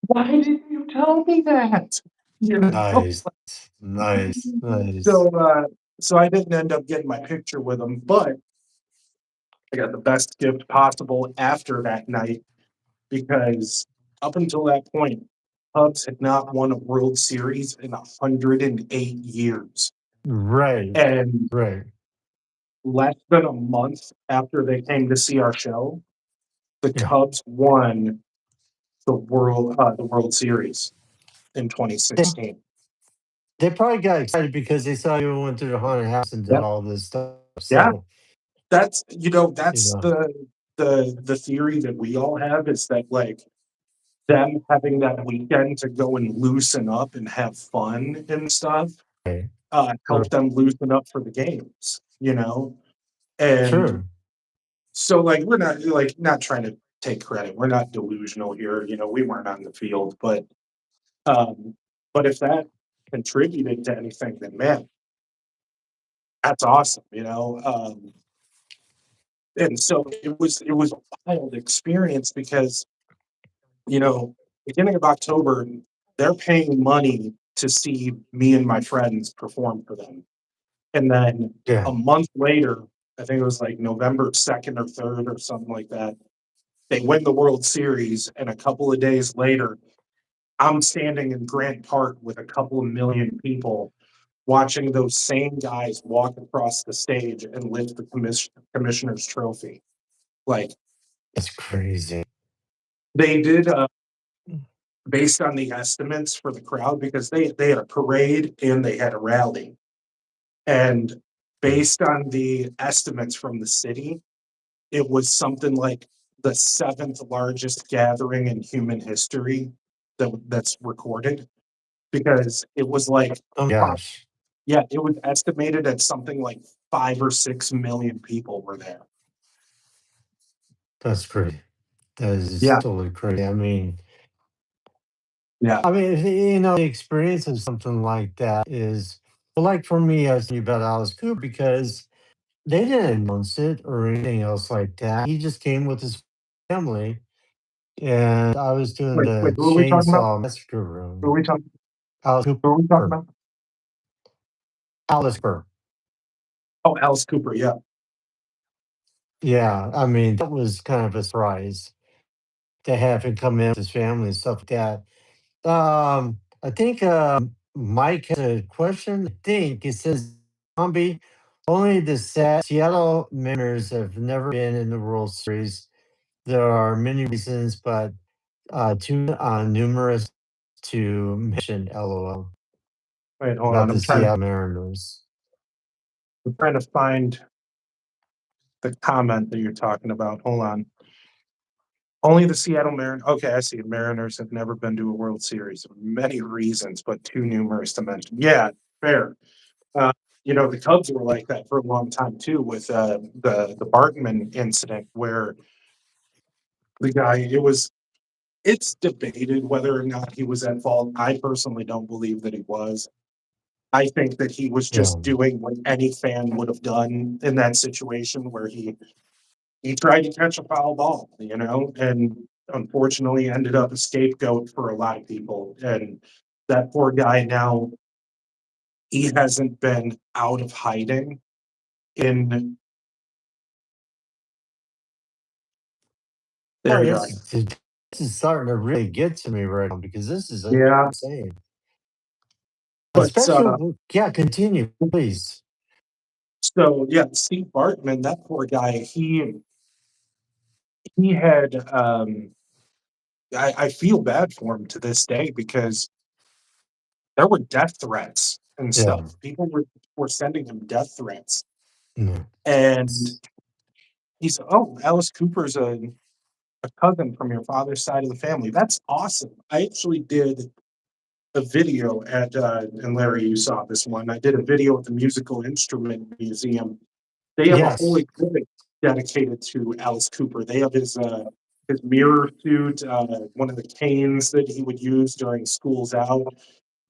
"Why didn't you tell me that?" You know. Nice. Nice. Nice. So, so I didn't end up getting my picture with them, but I got the best gift possible after that night because up until that point, Cubs had not won a World Series in 108 years. Right. And Right. less than a month after they came to see our show, the Yeah. Cubs won the World Series in They, 2016. they probably got excited because they saw you went through the haunted house and did Yep. all this stuff. Yeah, So, that's you that's know, the theory that we all have is that like them having that weekend to go and loosen up and have fun and stuff right. helped Right. them loosen up for the games. And True. so like we're not trying to take credit. We're not delusional here. We weren't on the field, um but if that contributed to anything, then man, that's awesome. And so it was a wild experience because, beginning of October, they're paying money to see me and my friends perform for them. And then Yeah. a month later, I think it was like November 2nd or 3rd or something like that, they win the World Series. And a couple of days later, I'm standing in Grant Park with a couple of million people watching those same guys walk across the stage and lift the commissioner's trophy. Like That's crazy. they did, based on the estimates for the crowd, because they had a parade and they had a rally. And based on the estimates from the city, it was something like the seventh largest gathering in human history that's recorded because it was like Oh my five, gosh. Yeah, it was estimated at something like 5 or 6 million people were there. That's crazy. That is Yeah, totally crazy. yeah. The experience of something like that is, well, like for me, I was thinking about Alice Cooper because they didn't announce it or anything else like that. He just came with his family, and I was doing Wait, the who are we talking about? Chainsaw Massacre Who are room. we talking Alice who are we talking Cooper. about? Alice Cooper. Oh, Alice Cooper, yeah. Yeah, that was kind of a surprise to have him come in with his family and stuff like that. I think Mike has a question. I think it says, "Zombie, only the Seattle Mariners have never been in the World Series. There are many reasons, but too numerous to mention." LOL Wait, hold about on. the Seattle Mariners. I'm trying to find the comment that you're talking about. Hold on. Only the Seattle Mariners. Okay, I see. Mariners have never been to a World Series for many reasons, but too numerous to mention. Yeah, fair. Uh, the Cubs were like that for a long time too, with the Bartman incident, where the guy. It's debated whether or not he was at fault. I personally don't believe that he was. I think that he was Yeah. just doing what any fan would have done in that situation, where he tried to catch a foul ball, and unfortunately ended up a scapegoat for a lot of people. And that poor guy now, he hasn't been out of hiding in. There Boy, we go. this is starting to really get to me right now because this is Yeah, insane. but Yeah, continue, please. so yeah, Steve Bartman, that poor guy, he had I feel bad for him to this day because there were death threats and Yeah. stuff. People were sending him death threats. No. And he said, "Oh, Alice Cooper's a cousin from your father's side of the family. That's awesome." I actually did a video and Larry, you saw this one. I did a video at the Musical Instrument Museum. They have a whole Yes. exhibit dedicated to Alice Cooper. They have his mirror suit, one of the canes that he would use during Schools Out.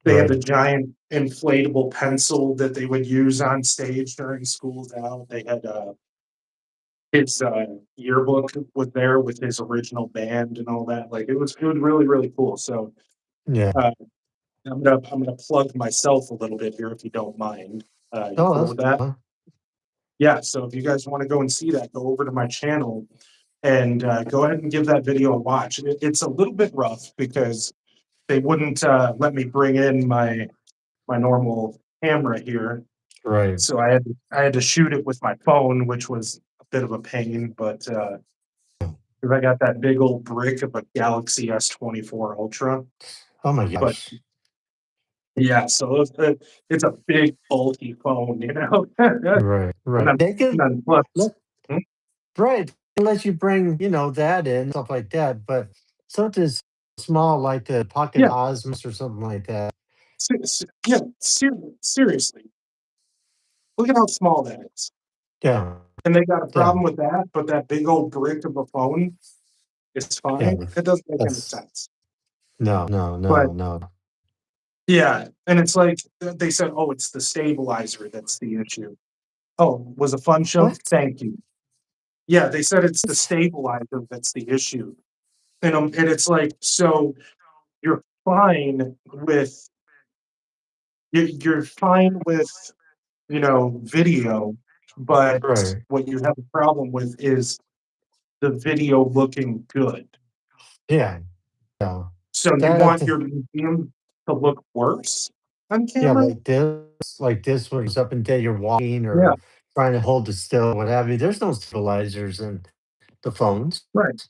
They have the Right. giant inflatable pencil that they would use on stage during Schools Out. They had his yearbook was there with his original band and all that. Like it was really really cool. So Yeah. uh, I'm gonna plug myself a little bit here if you don't mind. You Oh, cool that's with that? fine. Yeah. So if you guys want to go and see that, go over to my channel and go ahead and give that video a watch. It's a little bit rough because they wouldn't let me bring in my normal camera here. Right. So I had to shoot it with my phone, which was a bit of a pain, but because I got that big old brick of a Galaxy S24 Ultra. Oh my But gosh. yeah, so it's a big bulky phone. And Right. Right. then They can and then plus, let hmm, right. They let you bring, that in, stuff like that. But something small like the Pocket yeah, Osmos or something like that. yeah, seriously, look at how small that is. Yeah. And they got a Yeah. problem with that, but that big old brick of a phone is Yeah. fine. It doesn't make any That's sense. no, no, But no, no. yeah, and it's like they said, "Oh, it's the stabilizer that's the issue." Oh, was a fun show? What? Thank you. Yeah, they said it's the stabilizer that's the issue. And it's like, so you're fine with you're fine with, video, but Right. what you have a problem with is the video looking good. Yeah. Yeah. So you That want your museum to look worse on Yeah, camera? like this when it's up and down, you're walking Yeah, or trying to hold it still, what have you. There's no stabilizers in the phones. right,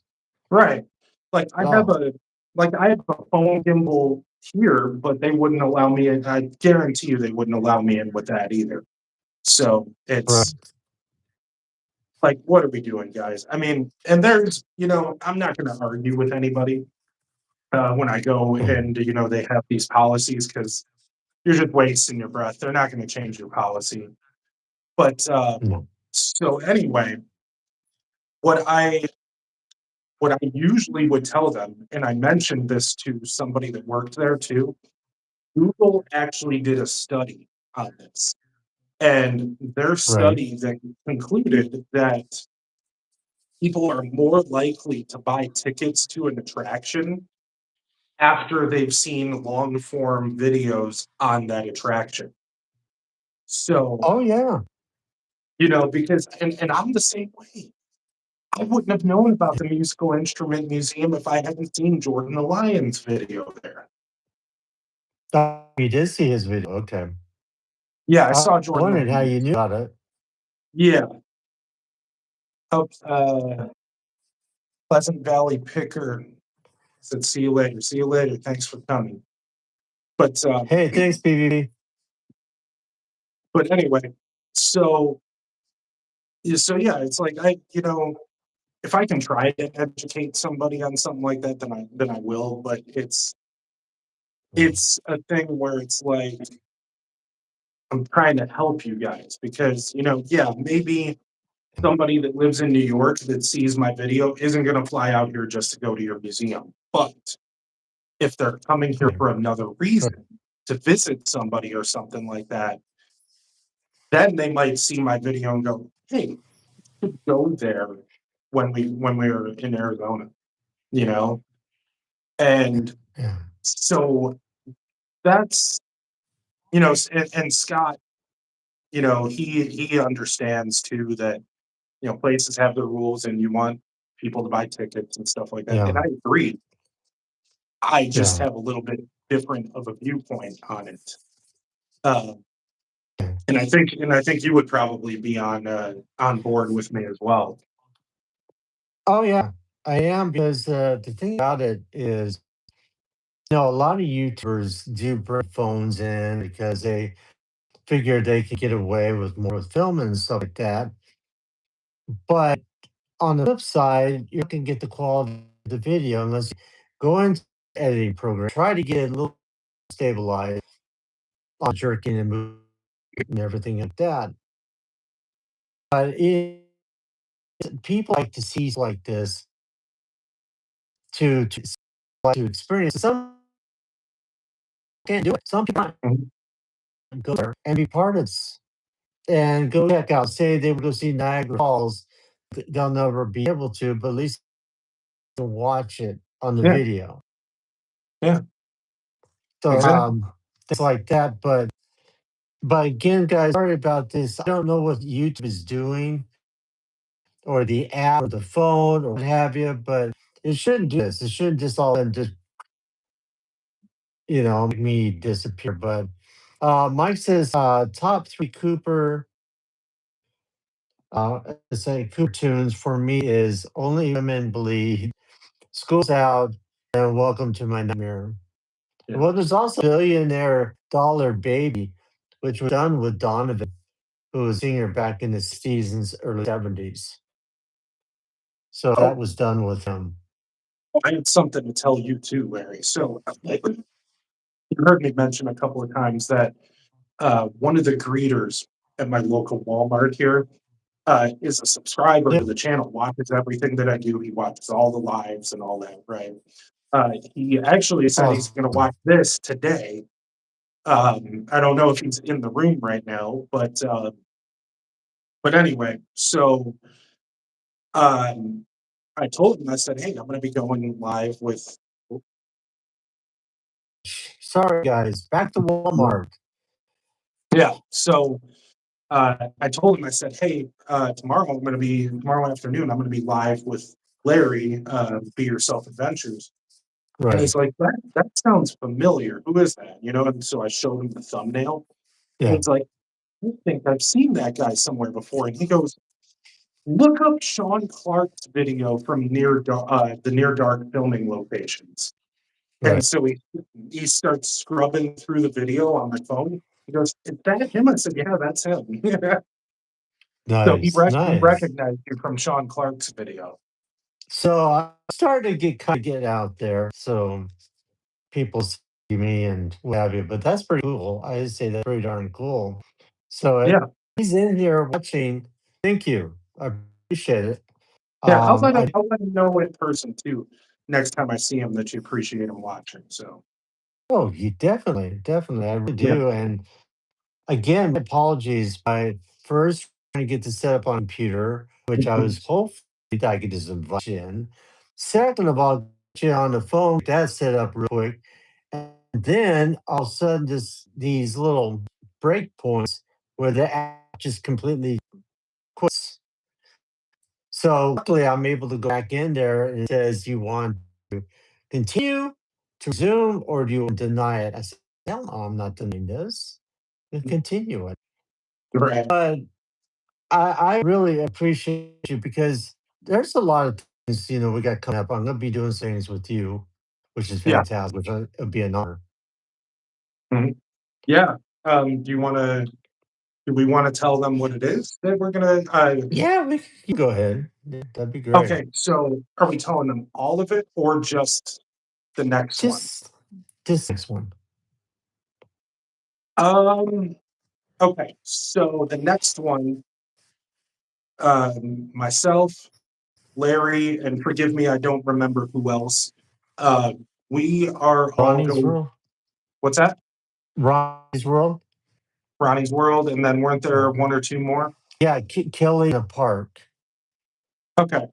right. Like Oh, I have a phone gimbal here, but they wouldn't allow me in. I guarantee you they wouldn't allow me in with that either. So it's right. like, what are we doing, guys? I mean, and I'm not going to argue with anybody when I go Mm, and they have these policies because you're just wasting your breath. They're not going to change your policy. But No. so anyway, what I what I usually would tell them, and I mentioned this to somebody that worked there too. Google actually did a study on this, and their Right. study that concluded that people are more likely to buy tickets to an attraction after they've seen long form videos on that attraction. So, Oh yeah. because and I'm the same way. I wouldn't have known about the musical instrument museum if I hadn't seen Jordan the Lion's video there. Oh, you did see his video. Okay. Yeah, I I saw Jordan the wondered how you Lion. knew about it. Yeah, up Pleasant Valley Picker said, "See you later. See you later. Thanks for coming." But Hey, thanks, BBB. but anyway, so so yeah, it's like if I can try to educate somebody on something like that, then I will. But Yeah. it's a thing where it's like I'm trying to help you guys because yeah, maybe somebody that lives in New York that sees my video isn't going to fly out here just to go to your museum. But if they're coming here Yeah. for another Right. reason to visit somebody or something like that, then they might see my video and go, "Hey, go there when we were in Arizona," you know? And Yeah. so that's and Scott, he understands too that places have their rules and you want people to buy tickets and stuff like that. And Yeah. I agree. I just Yeah. have a little bit different of a viewpoint on it. Um, Yeah. and I think you would probably be on board with me as well. Oh yeah. I am because the thing about it is, a lot of YouTubers do bring phones in because they figure they can get away with more with filming and stuff like that. But on the flip side, you can get the quality of the video unless you go into the editing program, try to get it a little stabilized on jerking and moving and everything like that. But people like to see like this to experience. Some can't do it. Some people Mhm. can't go there and be part of this and go check out. Say they would go see Niagara Falls, they'll never be able to, but at least to watch it on the Yeah, video. yeah, So exactly. things like that. But again, guys, sorry about this. I don't know what YouTube is doing or the app or the phone or what have you, but it shouldn't do this. It shouldn't just all and just make me disappear. But Mike says top three Cooper say Cooper tunes for me is Only Women Bleed, School's Out, and Welcome to My Nightmare. Yeah. Well, there's also Billionaire Dollar Baby, which was done with Donovan, who was a singer back in the 60s and early 70s. So that Oh, was done with him. I had something to tell you too, Larry. So you heard me mention a couple of times that one of the greeters at my local Walmart here is a subscriber Yeah, to the channel, watches everything that I do. He watches all the lives and all that, right? He actually said he's going to awesome. watch this today. I don't know if he's in the room right now, but anyway, so um, I told him, I said, "Hey, I'm going to be going live with." Sorry, guys. Back to Walmart. Yeah, so I told him, I said, "Hey, tomorrow afternoon. I'm going to be live with Larry, Be Yourself Adventures." And Right. he's like, "That sounds familiar. Who is that?" And so I showed him the thumbnail, and Yeah. he's like, "I think I've seen that guy somewhere before." And he goes, "Look up Sean Clark's video from the Near Dark filming locations." And Right. so he starts scrubbing through the video on my phone. He goes, "Is that him?" I said, "Yeah, that's him." So Nice. he Nice. recognized you from Sean Clark's video. So I started to get out there. So people me and what have you. But that's pretty cool. I just say that's pretty darn cool. So Yeah, he's in here watching. Thank you. I appreciate it. yeah. I I'll let him know in person too. Next time I see him, that you appreciate him watching. So oh, you definitely, I really yeah. do. And again, my apologies. My first trying to get this set up on computer, which I Mhm. was hopefully that I could just invite you in. Second of all, get you on the phone, get that set up real quick. And then all of a sudden these little breakpoints where the app just completely quits. So luckily I'm able to go back in there and it says you want to continue to resume or do you want to deny it? I said, hell no, I'm not denying this. And continue it. Right. But I really appreciate you because there's a lot of things, we got coming up. I'm gonna be doing things with you, which is Yeah. fantastic, which it'll be an honor. Mhm. Yeah. Do you want to? Do we want to tell them what it is that we're gonna? Yeah, you go ahead. Yeah, that'd be great. Okay. So, are we telling them all of it or just the next one? Just this next one. Um. Okay. So the next one, myself, Larry, and forgive me, I don't remember who else. Uh, we are all Ronnie's going. World. What's that? Ronnie's World. Ronnie's World, and then weren't there Yeah. one or two more? Yeah, Kelly in a park. Okay.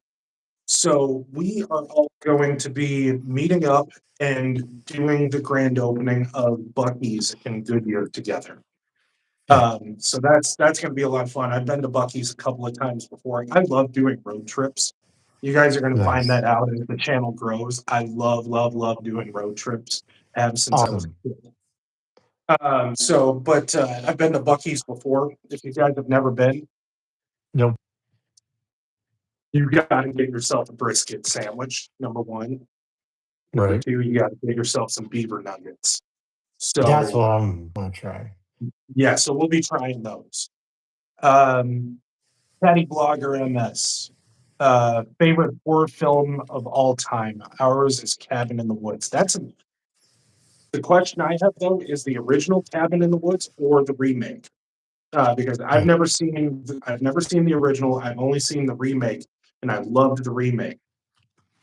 So we are all going to be meeting up and doing the grand opening of Bucky's in Goodyear together. Yeah, So that's going to be a lot of fun. I've been to Bucky's a couple of times before. I love doing road trips. You guys are going to find nice. that out as the channel grows. I love doing road trips. Have since I was Awesome. a kid. But I've been to Bucky's before. If you guys have never been, Nope. you got to get yourself a brisket sandwich. Number one. Number Right. two, you got to get yourself some beaver nuggets. That's So what I'm gonna try. yeah, so we'll be trying those. Um, Patty Blogger MS. Favorite horror film of all time. Ours is Cabin in the Woods. The question I have though is the original Cabin in the Woods or the remake? Because Uh, I've never seen the original. I've only seen the remake, and I loved the remake.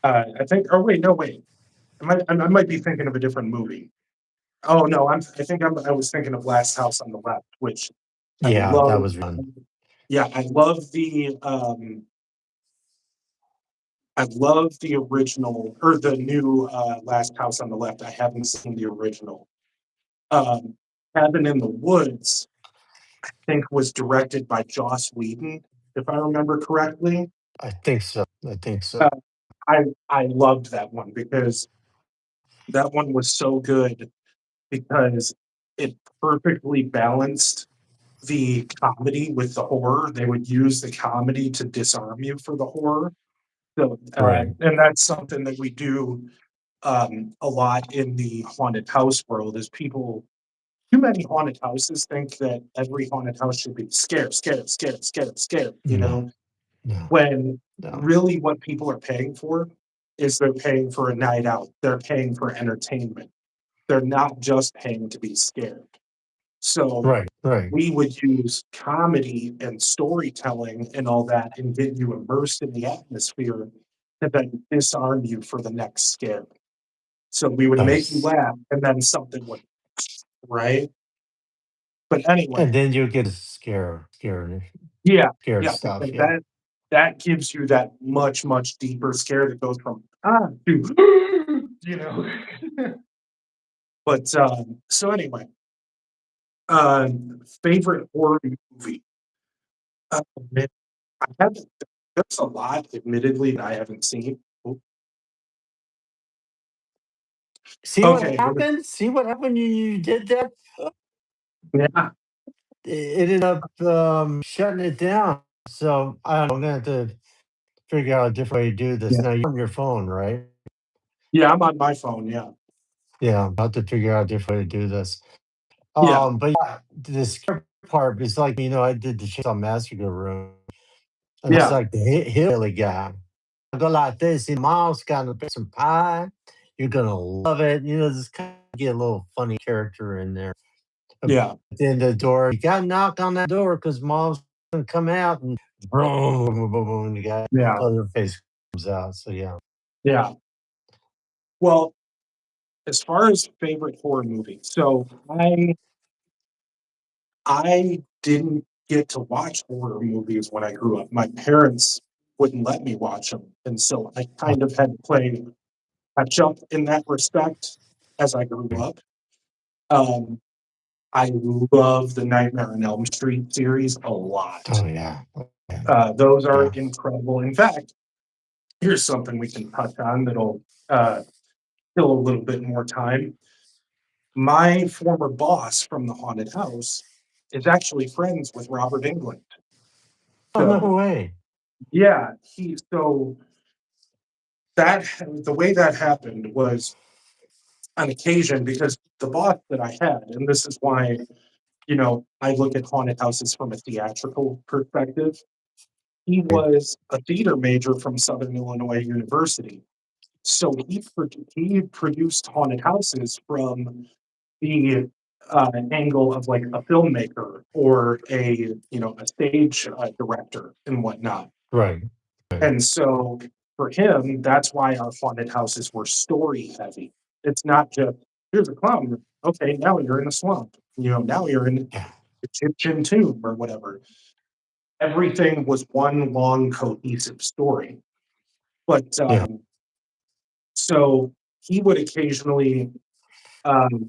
I think. Oh wait, no wait. I might be thinking of a different movie. Oh no, I was thinking of Last House on the Left, which I yeah, that love. was fun. Yeah, I love the original or the new Last House on the Left. I haven't seen the original. Um, Cabin in the Woods, I think, was directed by Joss Whedon, if I remember correctly. I think so. I think so. Uh, I loved that one because that one was so good because it perfectly balanced the comedy with the horror. They would use the comedy to disarm you for the horror. So, Right. and that's something that we do a lot in the haunted house world. Is people too many haunted houses think that every haunted house should be scared. You No, know, no, when no. really what people are paying for is they're paying for a night out. They're paying for entertainment. They're not just paying to be scared. So Right, right. we would use comedy and storytelling and all that and get you immersed in the atmosphere to then disarm you for the next scare. So we would make you Nice. laugh and then something would, right? But And anyway, then you get scared, yeah, scared yeah, stuff. because Yeah. that gives you that much deeper scare that goes from to you know. But so anyway, favorite horror movie. Man, I haven't. There's a lot, admittedly, that I haven't seen. Oh, See what okay, happened? See what happened? You did that. yeah, It ended up shutting it down. So I don't know. I'm gonna have to figure out a different way to do this. yeah, Now you're on your phone, right? yeah. I'm on my phone. Yeah, Yeah, I'll have to figure out a different way to do this. yeah, But yeah, the scary part is like, I did the Chainsaw Massacre room, and I was yeah, like the hillbilly guy. I go like this, your mom's gonna pick some pie. You're gonna love it. This kind get a little funny character in there. Yeah, In the door, you got to knock on that door because mom's gonna come out and boom, boom, boom, boom, you got yeah, other face comes out. So yeah. yeah. Well, as far as favorite horror movie, so I didn't get to watch horror movies when I grew up. My parents wouldn't let me watch them, and so I kind of had to play catch up in that respect as I grew Okay. up. Um, I love the Nightmare on Elm Street series a lot. Oh yeah. Yeah. Those are Yeah. incredible. In fact, here's something we can touch on that'll uh, kill a little bit more time. My former boss from the haunted house is actually friends with Robert Englund. Oh no So way. yeah, he so that the way that happened was on occasion because the boss that I had, and this is why I look at haunted houses from a theatrical perspective. He Right. was a theater major from Southern Illinois University, so he produced haunted houses from the angle of like a filmmaker or a stage director and whatnot. Right. Right. And so for him, that's why our haunted houses were story heavy. It's not just here's a clown. Okay, now you're in a swamp. Now you're in Yeah. Egyptian tomb or whatever. Everything was one long cohesive story. But Yeah. so he would occasionally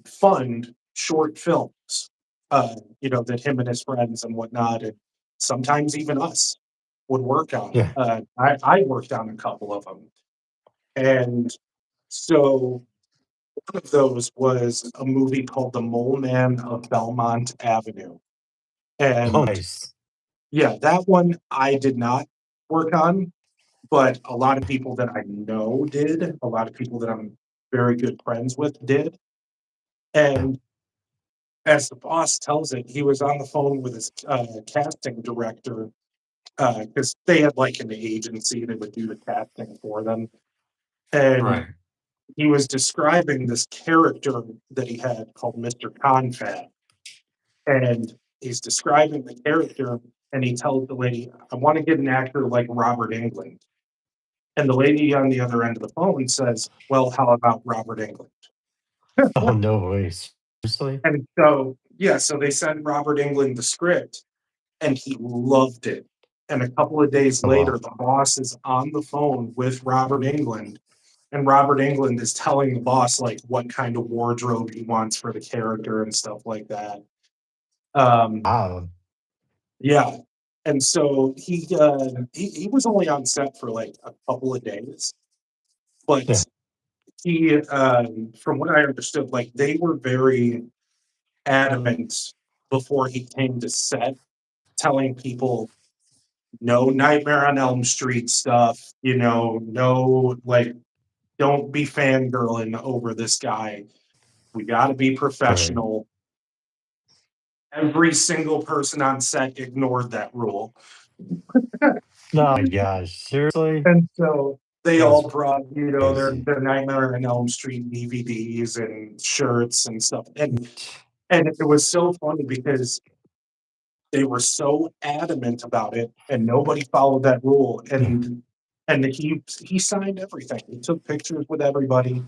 fund short films, that him and his friends and whatnot, and sometimes even us would work on. Yeah. I worked on a couple of them. And so one of those was a movie called The Mole Man of Belmont Avenue. Oh And nice. yeah, that one I did not work on, but a lot of people that I know did, a lot of people that I'm very good friends with did. Yeah. And as the boss tells it, he was on the phone with his casting director because they had like an agency that would do the casting for them. And Right. he was describing this character that he had called Mr. Confab. And he's describing the character, and he tells the lady, I want to get an actor like Robert Englund. And the lady on the other end of the phone says, well, how about Robert Englund? Oh no way. Seriously? And so, yeah, so they sent Robert Englund the script, and he loved it. And a couple of days Oh later, wow. the boss is on the phone with Robert Englund, and Robert Englund is telling the boss like what kind of wardrobe he wants for the character and stuff like that. Um, Wow. yeah, and so he was only on set for like a couple of days, but Yeah. from what I understood, like they were very adamant before he came to set, telling people no Nightmare on Elm Street stuff, no like don't be fangirling over this guy. We got to be Right. professional. Every single person on set ignored that rule. Oh my gosh. Seriously? And so they That's all brought, crazy. their Nightmare on Elm Street DVDs and shirts and stuff. And it was so funny because they were so adamant about it and nobody followed that rule. Yeah. And he signed everything. He took pictures with everybody.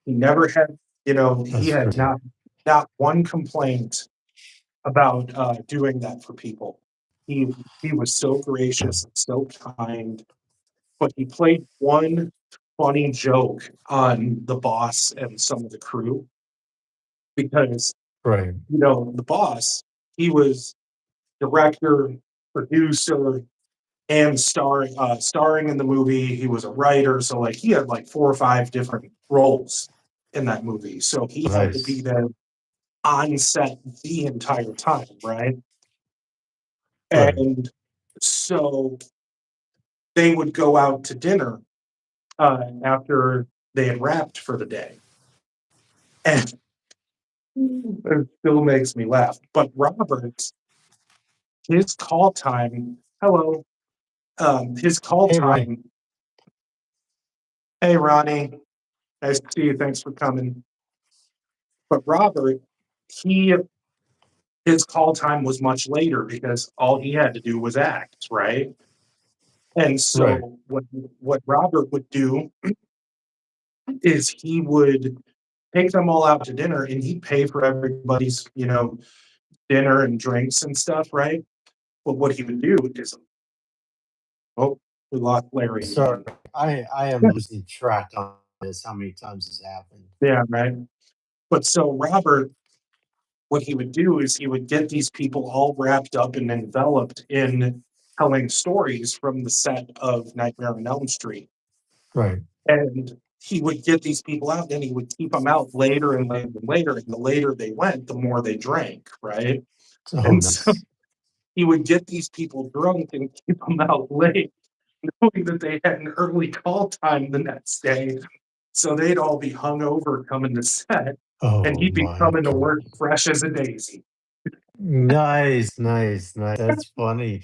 He never had, he That's had crazy. not one complaint about doing that for people. He he was so Yeah. gracious and so kind, but he played one funny joke on the boss and some of the crew because Right. the boss he was director, producer, and starring in the movie. He was a writer, so like he had like four or five different roles in that movie. So he had to be Nice. there on set the entire time, right? Right. And so they would go out to dinner after they had wrapped for the day. And it still makes me laugh. But Robert, his call time, hello, his call Hey Ronnie. time, hey, Ronnie, nice to see you. Thanks for coming. But Robert, he his call time was much later because all he had to do was act, right? And Right. so what Robert would do is he would take them all out to dinner and he'd pay for everybody's, dinner and drinks and stuff, right? But what he would do is, oh, we lost Larry Sorry, again. I am losing track on this. How many times this happened? Yeah, right. But so Robert, what he would do is he would get these people all wrapped up and enveloped in telling stories from the set of Nightmare on Elm Street. Right. And he would get these people out, and he would keep them out later and later and later. And the later they went, the more they drank, right? Oh, And so nice. he would get these people drunk and keep them out late, knowing that they had an early call time the next day. So they'd all be hungover coming to set, and Oh he'd be my coming to god. work fresh as a daisy. Nice, nice, nice. That's funny.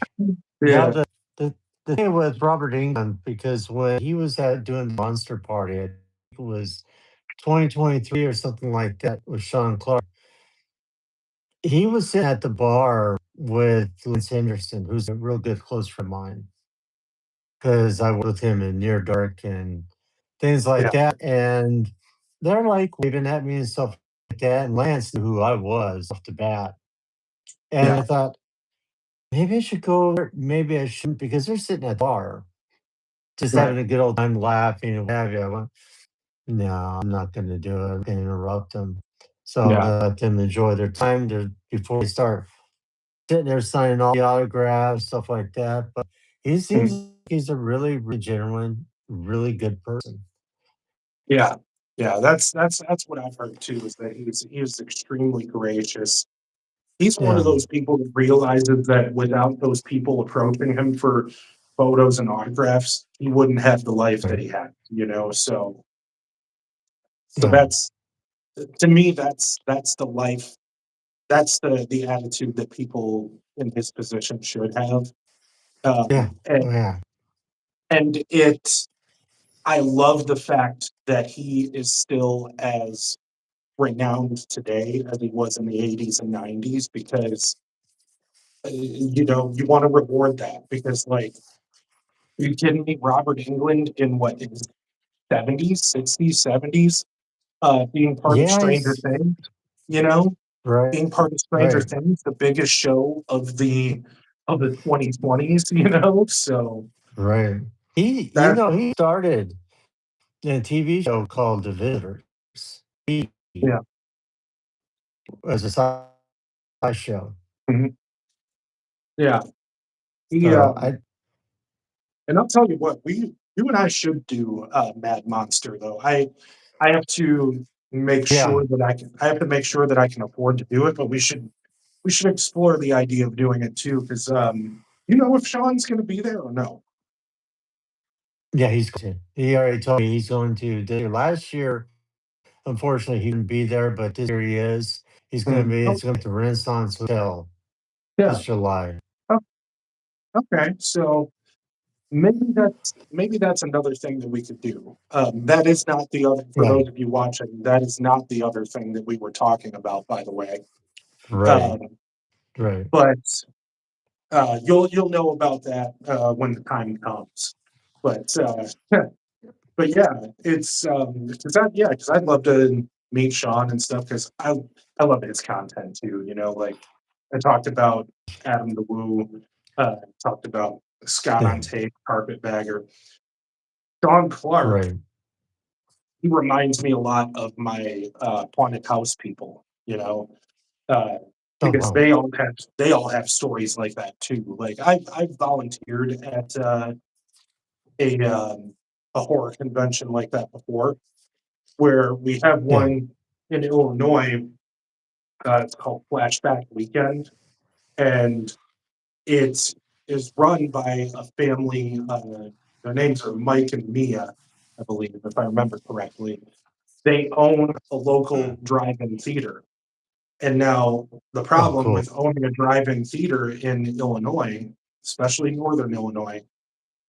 Now Yeah, the thing with Robert England, because when he was at doing the Monster Party, I think it was 2023 or something like that with Sean Clark. He was sitting at the bar with Lance Henderson, who's a real good close friend of mine, because I worked with him in Near Dark and things like yeah, that. And they're like waving at me and stuff like that. And Lance knew who I was off the bat. And yeah, I thought, maybe I should go over. Maybe I shouldn't, because they're sitting at the bar, just right, having a good old time laughing and what have you. I went, no, I'm not going to do it. I'm going to interrupt them. So I'm yeah, going to let them enjoy their time before they start sitting there signing all the autographs, stuff like that. But he seems mm, like he's a really, really genuine, really good person. yeah, yeah. That's what I've heard too. Is that he was extremely gracious. He's one of Yeah, those people who realizes that without those people approaching him for photos and autographs, he wouldn't have the life that right. he had. So Yeah, that's to me that's the life. That's the attitude that people in his position should have. yeah, Um, and oh, yeah, and it I love the fact that he is still as renowned today as he was in the 80s and 90s because you want to reward that because like are you kidding me? Robert England in what in his 70s, 60s, 70s, being part of yeah. Stranger He's Things, you know, right, being part of Stranger right, Things, the biggest show of the 2020s, you know? So right. that He started in a TV show called The Visitors. He yeah. was a sci show. Mhm. Yeah. He So I, and I'll tell you what, you and I should do Mad Monster though. I have to make yeah, sure that I have to make sure that I can afford to do it, but we should explore the idea of doing it too, because you know if Sean's gonna be there or no. yeah, he already told me he's going to last year. Unfortunately, he couldn't be there, but this year he is. Oh, It's gonna be at the Renaissance Hotel yeah. this July. Oh, okay. So maybe that's another thing that we could do. That is not the other for Yeah, those of you watching, that is not the other thing that we were talking about, by the way. right, Um, right. but you'll know about that when the time comes. But but yeah, it's because I'd love to meet Sean and stuff because I love his content too. Like I talked about Adam the Woo, talked about Scott on Yeah, Tape, Carpetbagger, Don Clark. right. He reminds me a lot of my haunted house people. Uh, Oh because wow. they all have stories like that too. Like I've volunteered at a a horror convention like that before, where we have Yeah. one in Illinois. It's called Flashback Weekend, and it is run by a family. Their names are Mike and Mia, I believe, if I remember correctly. They own a local drive-in theater. And now the Oh problem cool. with owning a drive-in theater in Illinois, especially northern Illinois,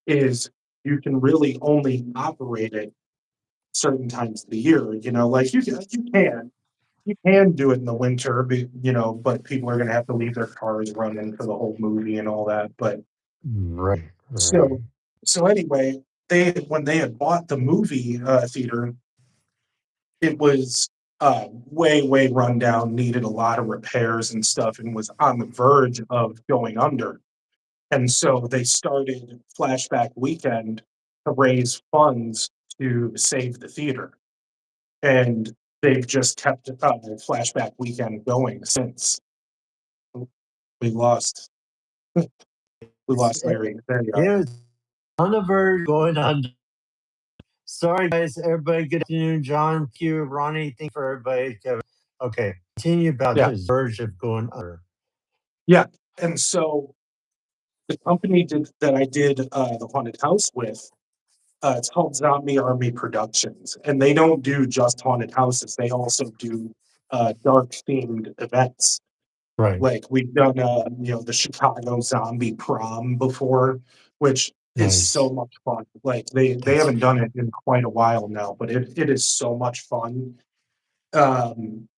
is you can really only operate it certain times of the year. Like you can, you can do it in the winter, but people are gonna have to leave their cars running for the whole movie and all that, but Right, so right. so anyway, when they had bought the movie, theater, it was, way, way run down, needed a lot of repairs and stuff, and was on the verge of going under, and so they started Flashback Weekend to raise funds to save the theater, and they've just kept, Flashback Weekend going since. We lost we It's, lost Larry. There you are. it's on the verge going on. Sorry, guys. Everybody, good afternoon. John, Q, Ronnie, thank you for everybody. Kevin. Okay, continue about Yeah, his verge of going under. yeah, and so the company that I did, the haunted house with, it's called Zombie Army Productions, and they don't do just haunted houses. They also do, dark themed events. Right. Like we've done, the Chicago Zombie Prom before, which is so Nice. much fun. Like they That's haven't done it in quite a while now, but it is so much fun. Um,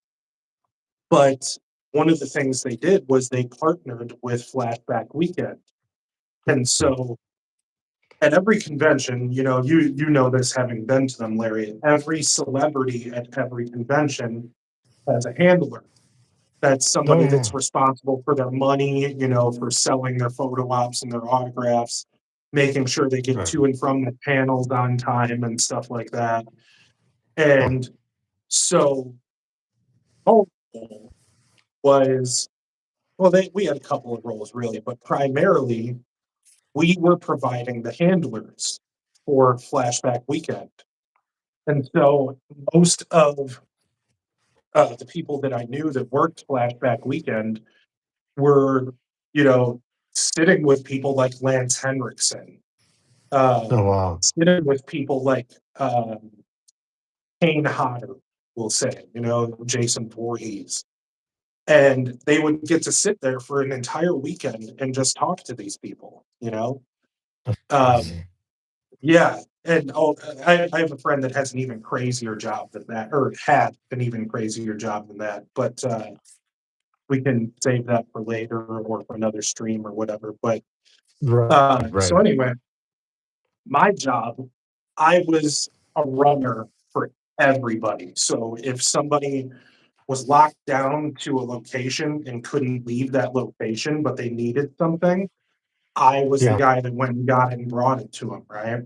but one of the things they did was they partnered with Flashback Weekend, and good. so at every convention, you know this having been to them, Larry. Every celebrity at every convention has a handler. That's Oh somebody that's yeah. responsible for their money, for selling their photo ops and their autographs, making sure they get Right. to and from the panels on time and stuff like that. Right. And so Paul was well, we had a couple of roles really, but primarily we were providing the handlers for Flashback Weekend. And so most of the people that I knew that worked Flashback Weekend were, you know, sitting with people like Lance Henriksen, Oh wow. sitting with people like Kane Hodder, we'll say, Jason Voorhees. And they would get to sit there for an entire weekend and just talk to these people. That's Um, crazy. yeah. And I have a friend that has an even crazier job than that, or had an even crazier job than that. But we can save that for later or for another stream or whatever. But Right. so Right. anyway, my job, I was a runner for everybody. So if somebody was locked down to a location and couldn't leave that location, but they needed something, I was the Yeah. guy that went and got it and brought it to them, right?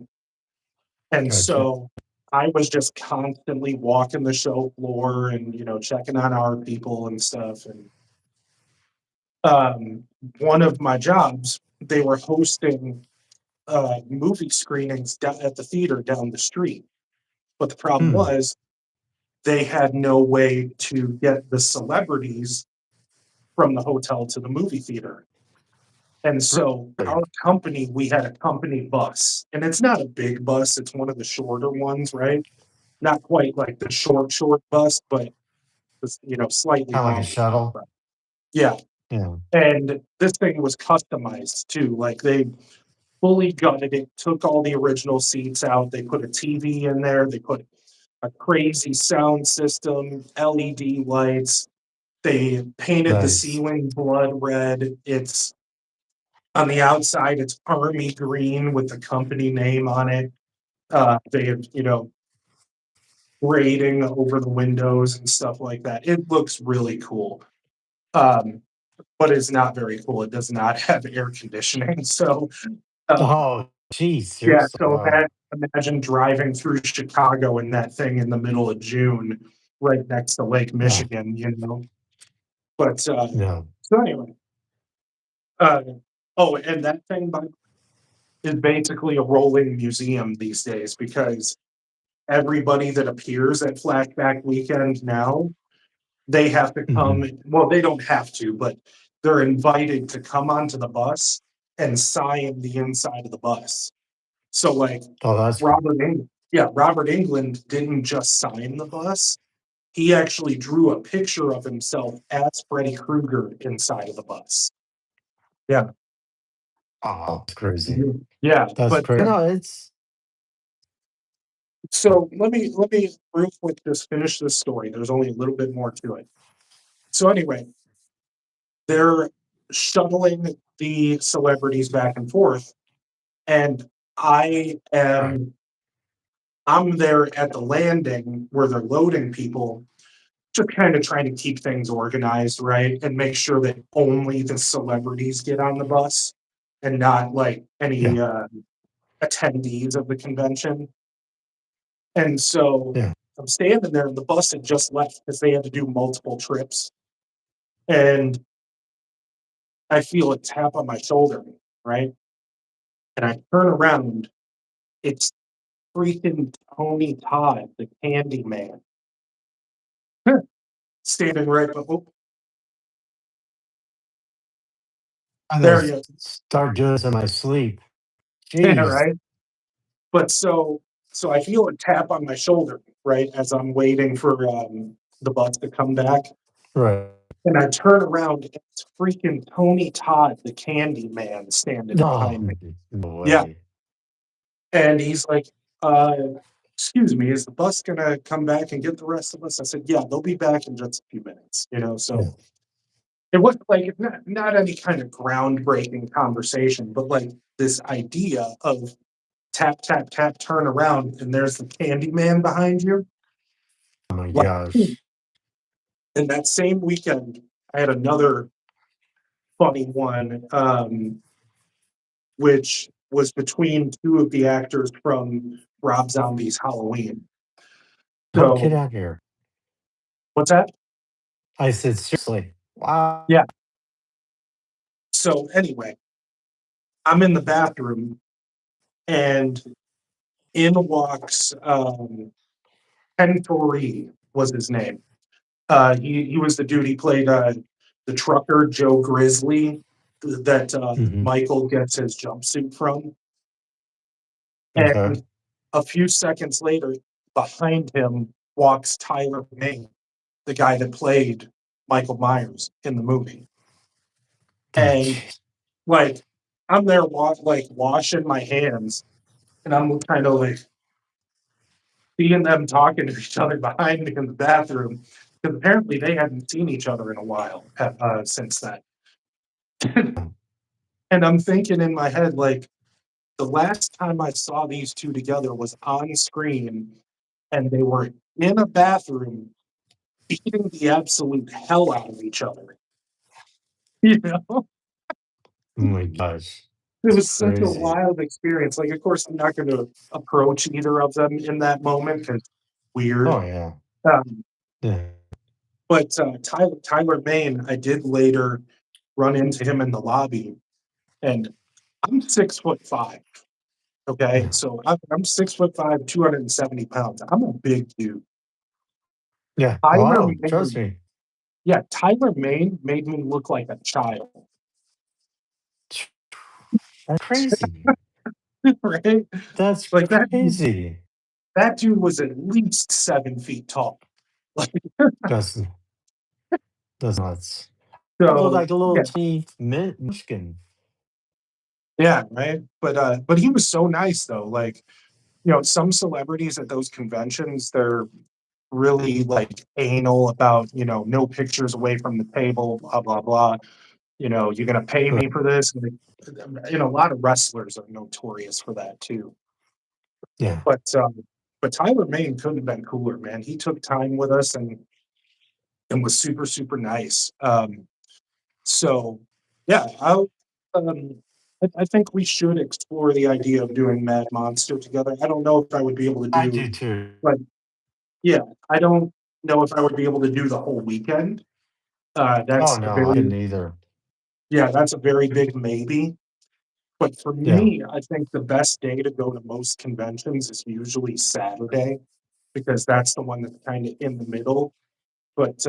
And Gotcha. so I was just constantly walking the show floor and, checking on our people and stuff. And um, one of my jobs, they were hosting movie screenings down at the theater down the street. But the problem Hmm. was they had no way to get the celebrities from the hotel to the movie theater. And so Really? our company, we had a company bus, and it's not a big bus, it's one of the shorter ones, right? Not quite like the short bus, but it's, slightly Kind of like a longer. shuttle. Yeah. Yeah. And this thing was customized too. Like they fully gutted it, took all the original seats out. They put a TV in there. They put a crazy sound system, LED lights. They painted the Nice. ceiling blood red. It's on the outside, it's army green with the company name on it. They have, grading over the windows and stuff like that. It looks really cool. Um, but it's not very cool. It does not have air conditioning. So, um, Oh, geez. yeah, Seriously. so Wow. imagine driving through Chicago in that thing in the middle of June, right next to Lake Yeah. Michigan. But No. so anyway, uh, oh, and that thing is basically a rolling museum these days because everybody that appears at Flashback Weekend now, they have to Hmm. come. Well, they don't have to, but they're invited to come onto the bus and sign the inside of the bus. So, like, Oh, that's cool. Robert England didn't just sign the bus. He actually drew a picture of himself as Freddy Krueger inside of the bus. Yeah. Oh, that's crazy. Mhm. Yeah, That's but crazy. No, it's So let me real quick just finish this story. There's only a little bit more to it. So anyway, they're shuttling the celebrities back and forth, and I Right. am I'm there at the landing where they're loading people, just kind of trying to keep things organized, right? And make sure that only the celebrities get on the bus and not like Yeah. any attendees of the convention. And so Yeah. I'm standing there and the bus had just left because they had to do multiple trips. And I feel a tap on my shoulder, right? And I turn around. It's freaking Tony Todd, the Candy Man, standing right. Oh, I'm gonna there he is. start doing this in my sleep. Yeah, Jeez. right. But so I feel a tap on my shoulder, right, as I'm waiting for the bus to come back. Right. And I turn around and it's freaking Tony Todd, the Candy Man, standing No, behind me. no Yeah. way. And he's like, uh, excuse me, is the bus gonna come back and get the rest of us? I said, yeah, they'll be back in just a few minutes, you know. Yeah. So it wasn't like not any kind of groundbreaking conversation, but like this idea of tap, tap, tap, turn around, and there's the candy man behind you. Oh my Like, gosh. and that same weekend, I had another funny one, which was between two of the actors from Rob Zombie's Halloween. No, get So, out here. what's that? I said, seriously. Wow. Yeah. So, anyway, I'm in the bathroom, and in walks Ken Torrey was his name. He was the dude. He played the trucker Joe Grizzly that Hmm. Michael gets his jumpsuit from. Okay. And a few seconds later, behind him walks Tyler Mane, the guy that played Michael Myers in the movie. Oh, And jeez. like I'm there like washing my hands, and I'm kind of like seeing them talking to each other behind me in the bathroom because apparently they hadn't seen each other in a while since that. And I'm thinking in my head, like, the last time I saw these two together was on screen, and they were in a bathroom beating the absolute hell out of each other. You know, Oh my gosh. it It's was such a crazy. wild experience. Like, of course, I'm not going to approach either of them in that moment because weird. Oh yeah. Um, Yeah. but Tyler Maine, I did later run into him in the lobby, and I'm 6'5". Okay, Yeah. so I'm 6'5", 270 pounds. I'm a big dude. Yeah. Tyler Wow. Trust Maine, me. yeah, Tyler Maine made me look like a child, That's crazy. right? That's Like crazy. that dude was at least 7 feet tall. Like That's that's nuts. I look so, like a little yeah, teeny munchkin. yeah, right. But he was so nice though. Like some celebrities at those conventions, they're really like anal about no pictures away from the table, blah blah blah. You're gonna pay Right. me for this. And a lot of wrestlers are notorious for that too. Yeah. But Tyler Mane couldn't have been cooler, man. He took time with us and was super, super nice. So yeah, I think we should explore the idea of doing Mad Monster together. I don't know if I would be able to I do do too. like yeah, I don't know if I would be able to do the whole weekend. Oh That's a no, I very couldn't either. yeah, that's a very big maybe. But for Yeah. me, I think the best day to go to most conventions is usually Saturday because that's the one that's kind of in the middle. But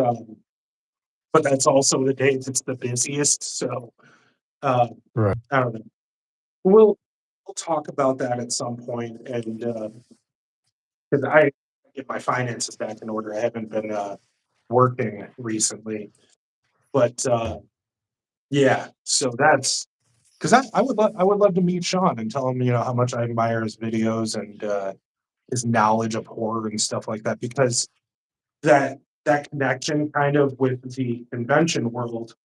but that's also the day that's the busiest. So um, Right. I don't know. We'll talk about that at some point, and because I get my finances back in order. I haven't been working recently, but yeah. So that's because I would love to meet Sean and tell him how much I admire his videos his knowledge of horror and stuff like that, because that that connection kind of with the convention world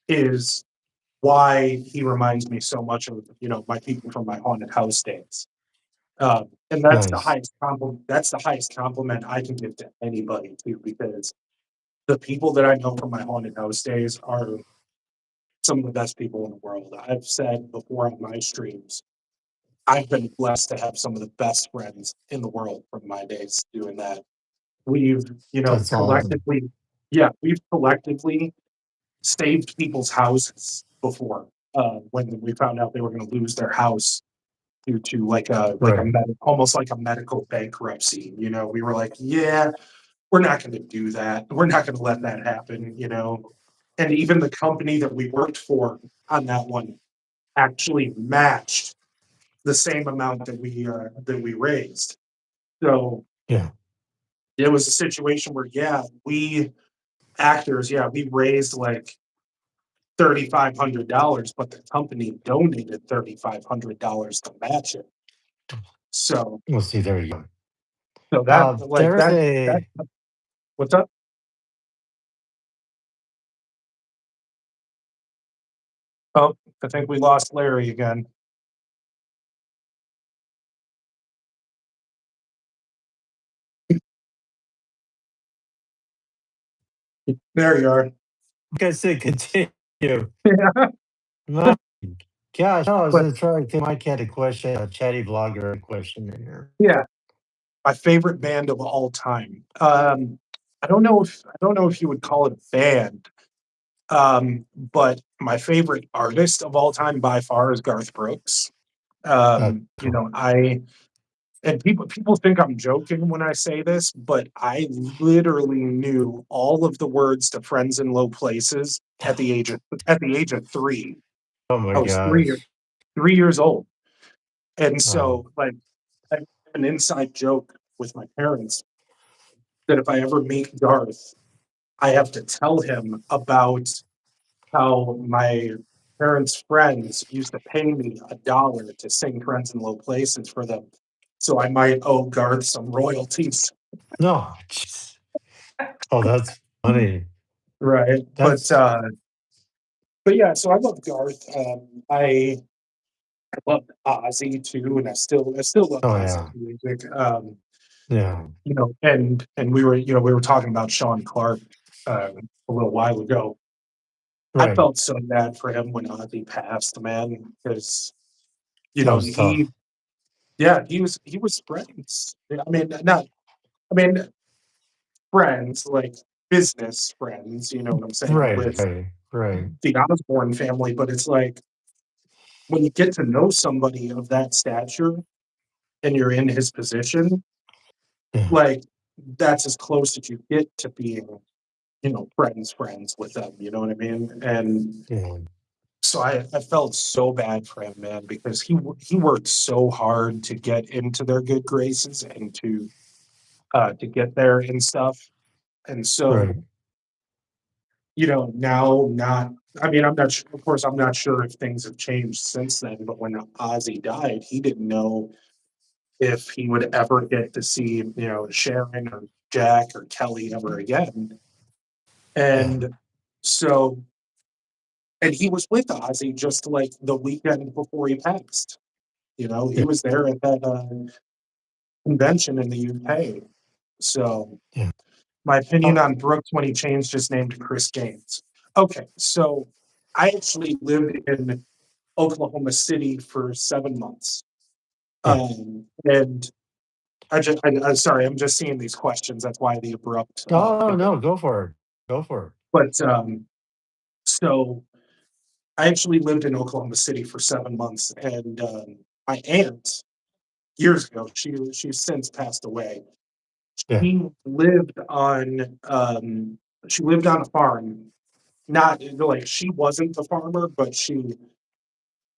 is why he reminds me so much of, my people from my haunted house days. And Nice. that's the highest compliment I can give to anybody too, because the people that I know from my haunted house days are some of the best people in the world. I've said before on my streams, I've been blessed to have some of the best friends in the world from my days doing that. We've, That's awesome. collectively, yeah, we've collectively saved people's houses before, when we found out they were going to lose their house due to Right. almost like a medical bankruptcy. We were like, yeah, we're not going to do that. We're not going to let that happen. And even the company that we worked for on that one actually matched the same amount that we raised. So Yeah. it was a situation where, yeah, we actors, yeah, we raised like $3,500, but the company donated $3,500 to match it. So, We'll see. There you go. so that like There's that a what's up? Oh, I think we lost Larry again. There you are. like I said, continue. Yeah, My gosh, no, I was but gonna try to think Mike had a question, a chatty vlogger question in here. yeah, my favorite band of all time. I don't know if you would call it band, but my favorite artist of all time by far is Garth Brooks. Cool. I and people think I'm joking when I say this, but I literally knew all of the words to "Friends in Low Places" at the age of 3. Oh my I was 3 gosh. 3 years old, and Wow. so, like, I have an inside joke with my parents that if I ever meet Garth, I have to tell him about how my parents' friends used to pay me $1 to sing "Friends in Low Places" for them, so I might owe Garth some royalties. No, jeez. Oh, that's funny. Right, but, That's but yeah, so I love Garth, I love Ozzy too, and I still love oh Ozzy's yeah. music, Yeah. and we were talking about Sean Clark, a little while ago. I Right. felt so bad for him when Ozzy passed, man, because, That was he tough. yeah, he was friends. I mean, not I mean, friends, like business friends, you know what I'm saying, Right, with right, right. the Osborne family, but it's like, when you get to know somebody of that stature and you're in his position, Yeah, like, that's as close as you get to being, friends with them, you know what I mean? And yeah, so I felt so bad for him, man, because he worked so hard to get into their good graces and to get there and stuff. And right. so, now not I mean, I'm not su of course, I'm not sure if things have changed since then, but when Ozzy died, he didn't know if he would ever get to see, Sharon or Jack or Kelly ever again. Yeah, And so and he was with Ozzy just like the weekend before he passed. He yeah, was there at that convention in the UK. So yeah. my opinion Oh, on Brooks when he changed his name to Chris Gaines. Okay, so I actually lived in Oklahoma City for 7 months. yeah. And I'm sorry, I'm just seeing these questions. That's why the abrupt Oh, pivot. no, go for it. Go for it. But so I actually lived in Oklahoma City for 7 months, and my aunt years ago, she's since passed away. Yeah, She lived on she lived on a farm. Not like she wasn't the farmer, but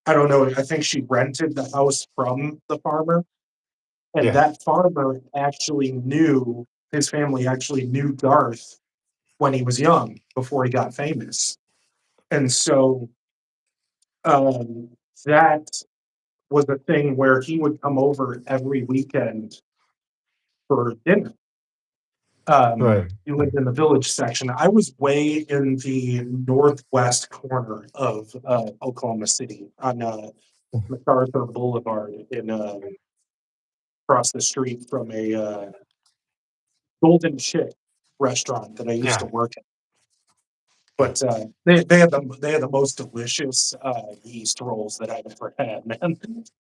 I don't know. I think she rented the house from the farmer, and yeah, that farmer actually knew his family actually knew Garth when he was young before he got famous. And so um, that was a thing where he would come over every weekend for dinner. Right. You lived Right. in the village section. I was way in the northwest corner of Oklahoma City on MacArthur Boulevard in across the street from a Golden Chick restaurant that I used to Yeah. work at. Yeah. But they had the most delicious yeast rolls that I've ever had, man.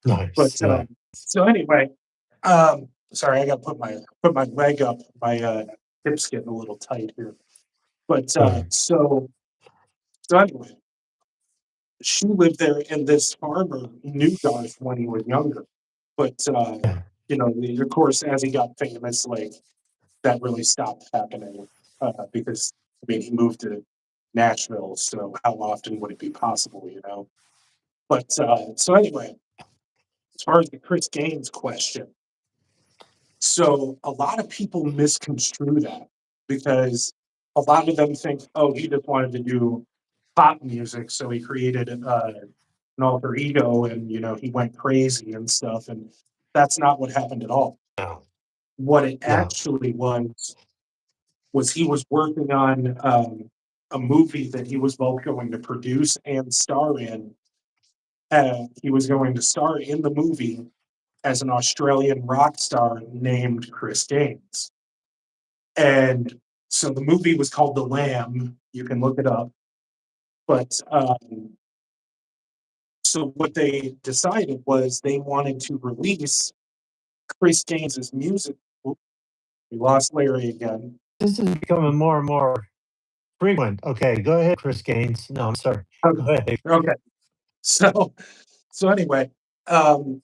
But Nice. Nice. so anyway, sorry, I got to put my leg up. My hips getting a little tight here. But Right. so anyway, she lived there, and this farmer knew Garth when he was younger. But Yeah. of course, as he got famous, like that really stopped happening because I mean he moved to Nashville, so how often would it be possible? But so anyway, as far as the Chris Gaines question, so a lot of people misconstrue that because a lot of them think, oh, he just wanted to do pop music, so he created an alter ego, and he went crazy and stuff, and that's not what happened at all. No. What it No. actually was he was working on a movie that he was both going to produce and star in. He was going to star in the movie as an Australian rock star named Chris Gaines. And so the movie was called The Lamb. You can look it up. But so what they decided was they wanted to release Chris Gaines's music. Oop, we lost Larry again. This is becoming more and more frequent. Okay, go ahead, Chris Gaines. No, I'm sorry. Okay. Go ahead. Okay. So so anyway, um,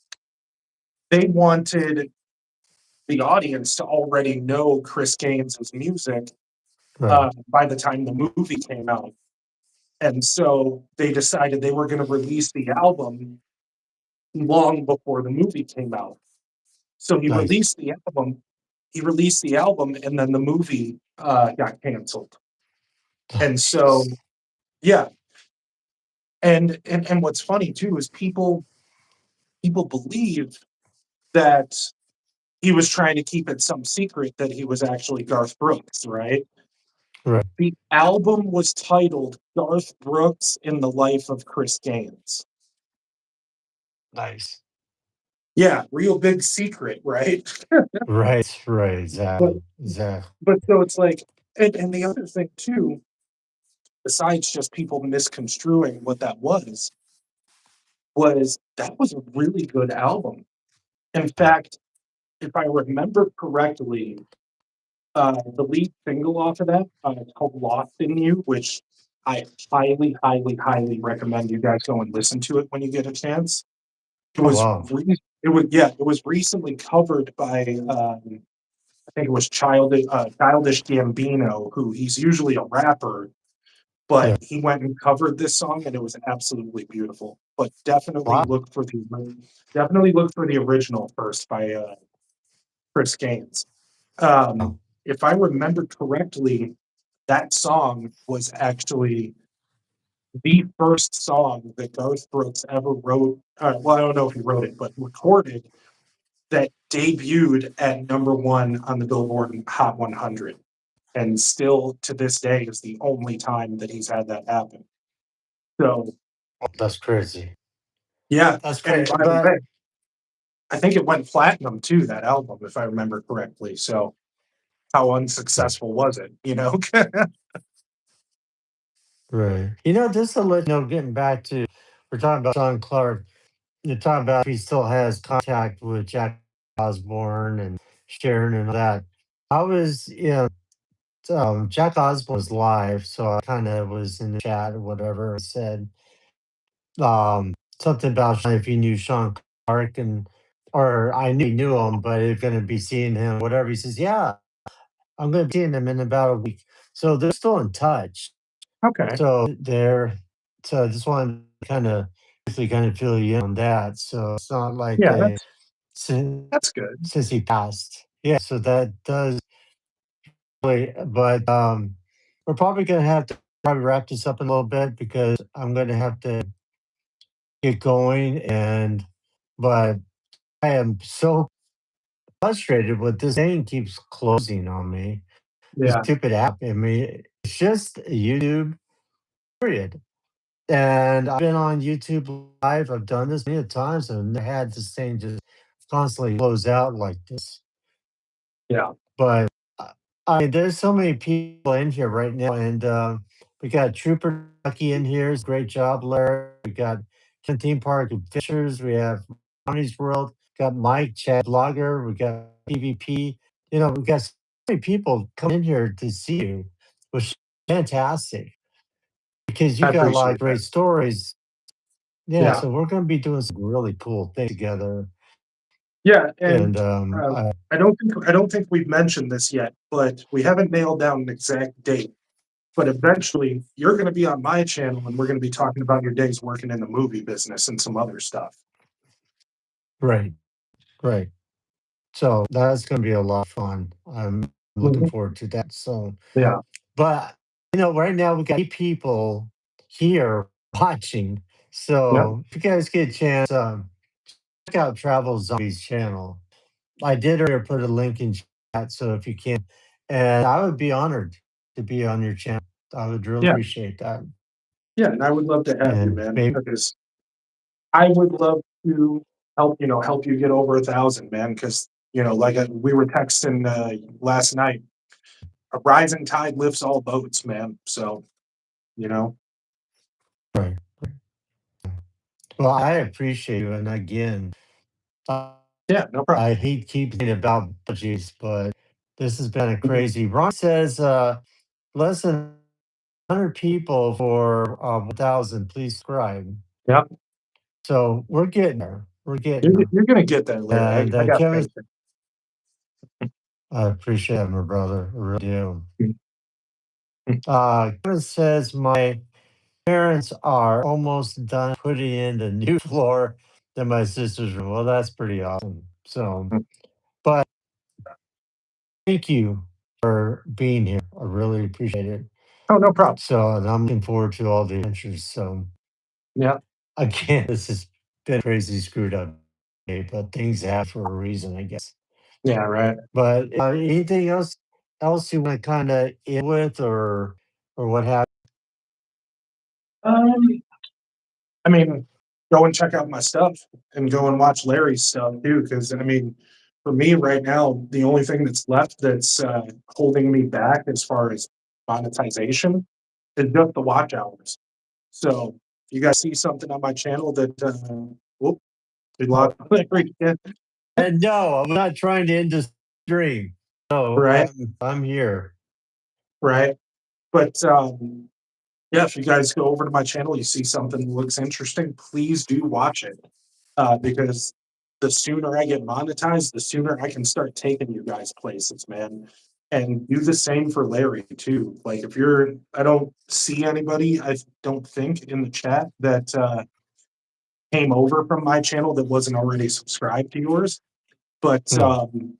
they wanted the audience to already know Chris Gaines's music Right. by the time the movie came out. And so they decided they were going to release the album long before the movie came out. So he Nice. released the album. He released the album, and then the movie got canceled. Oh, And so, jeez. yeah, and what's funny too is people believe that he was trying to keep it some secret that he was actually Garth Brooks, right? Right. The album was titled Garth Brooks in the Life of Chris Gaines. Nice. Yeah, real big secret, right? Right. Right. But Exactly. Exactly. but so it's like, and the other thing too, besides just people misconstruing what that was that was a really good album. In Yeah. fact, if I remember correctly, the lead single off of that, it's called "Lost in You," which I highly, highly, highly recommend you guys go and listen to it when you get a chance. It Oh was wow. it was recently covered by I think it was Childish Gambino, who he's usually a rapper, but Yeah. he went and covered this song, and it was absolutely beautiful. But Wow. definitely look for the original first by Chris Gaines. Oh, If I remember correctly, that song was actually the first song that Garth Brooks ever wrote. Well, I don't know if he wrote it, but recorded that debuted at number one on the Billboard Hot 100. And still to this day is the only time that he's had that happen. So, that's crazy. yeah. That's And crazy. by the But way, I think it went platinum too, that album, if I remember correctly. So, how right. unsuccessful was it? Right. Just to let you know, getting back to we're talking about Sean Clark. You're talking about if he still has contact with Jack Osborne and Sharon and all that. I was, Jack Osborne was live, so I kind of was in the chat or whatever. I said something about if he knew Sean Clark or I knew he knew him, but it's going to be seeing him, whatever. He says, yeah, I'm going to be seeing him in about a week. So they're still in touch. Okay. So I just wanted to kind of fill you in on that. So it's not like Yeah, they that's since that's good. since he passed. Yeah, so that does really, but we're probably gonna have to probably wrap this up in a little bit because I'm gonna have to get going but I am so frustrated with this thing keeps closing on me. This Yeah, stupid app. I mean, it's just YouTube, period. And I've been on YouTube Live. I've done this many times and I had this thing just constantly close out like this. yeah, But I mean, there's so many people in here right now, and we got Trooper Ducky in here. Great job, Larry. We got Canteen Park Adventures. We have Ronnie's World. Got Mike, Chad Blogger. We got PvP. You know, we got so many people come in here to see you, which is fantastic because you I got a lot of appreciate that. great stories. Yeah, Yeah, so we're going to be doing some really cool things together. yeah, And and I don't think we've mentioned this yet, but we haven't nailed down an exact date. But eventually, you're going to be on my channel, and we're going to be talking about your days working in the movie business and some other stuff. right, right. So that's going to be a lot of fun. I'm looking Mhm. forward to that. So, Yeah, but right now we got 8 people here watching. yeah, So if you guys get a chance, check out Travel Zombies channel. I did earlier put a link in chat. So if you can, and I would be honored to be on your channel. I would really yeah, appreciate that. yeah. And I would love to have you, And man, maybe because I would love to help you get over 1,000, man. Because we were texting last night. A rising tide lifts all boats, man. So you know, right. Well, I appreciate you. And again, uh, yeah, no problem. I hate keeping about budgies, but this has been a Mhm. crazy. Ron says less than 100 people for 1,000. Please subscribe. Yeah, So we're getting there. We're getting you're, there. you're gonna get there, Larry. And I got Kevin, faith. I appreciate it, my brother. I really do. Mhm. Kevin says my parents are almost done putting in the new floor in my sister's room. Well, that's pretty awesome. So, but thank you for being here. I really appreciate it. Oh, no problem. So, and I'm looking forward to all the adventures. So, Yeah, again, this has been crazy screwed up, day, but things happen for a reason, I guess. yeah, right. But anything else you want to kind of end with, or what happened? Um, I mean, go and check out my stuff and go and watch Larry's stuff too. Because I mean, for me right now, the only thing that's left that's holding me back as far as monetization is just the watch hours. So, you guys see something on my channel that, whoop, we lost Larry again, And no, I'm not trying to end this dream. No, right? I'm here. Right. But yeah, if you guys go over to my channel, you see something that looks interesting, please do watch it. Because the sooner I get monetized, the sooner I can start taking you guys places, man. And do the same for Larry too. Like if you're I don't see anybody, I don't think in the chat that came over from my channel that wasn't already subscribed to yours. But Hmm,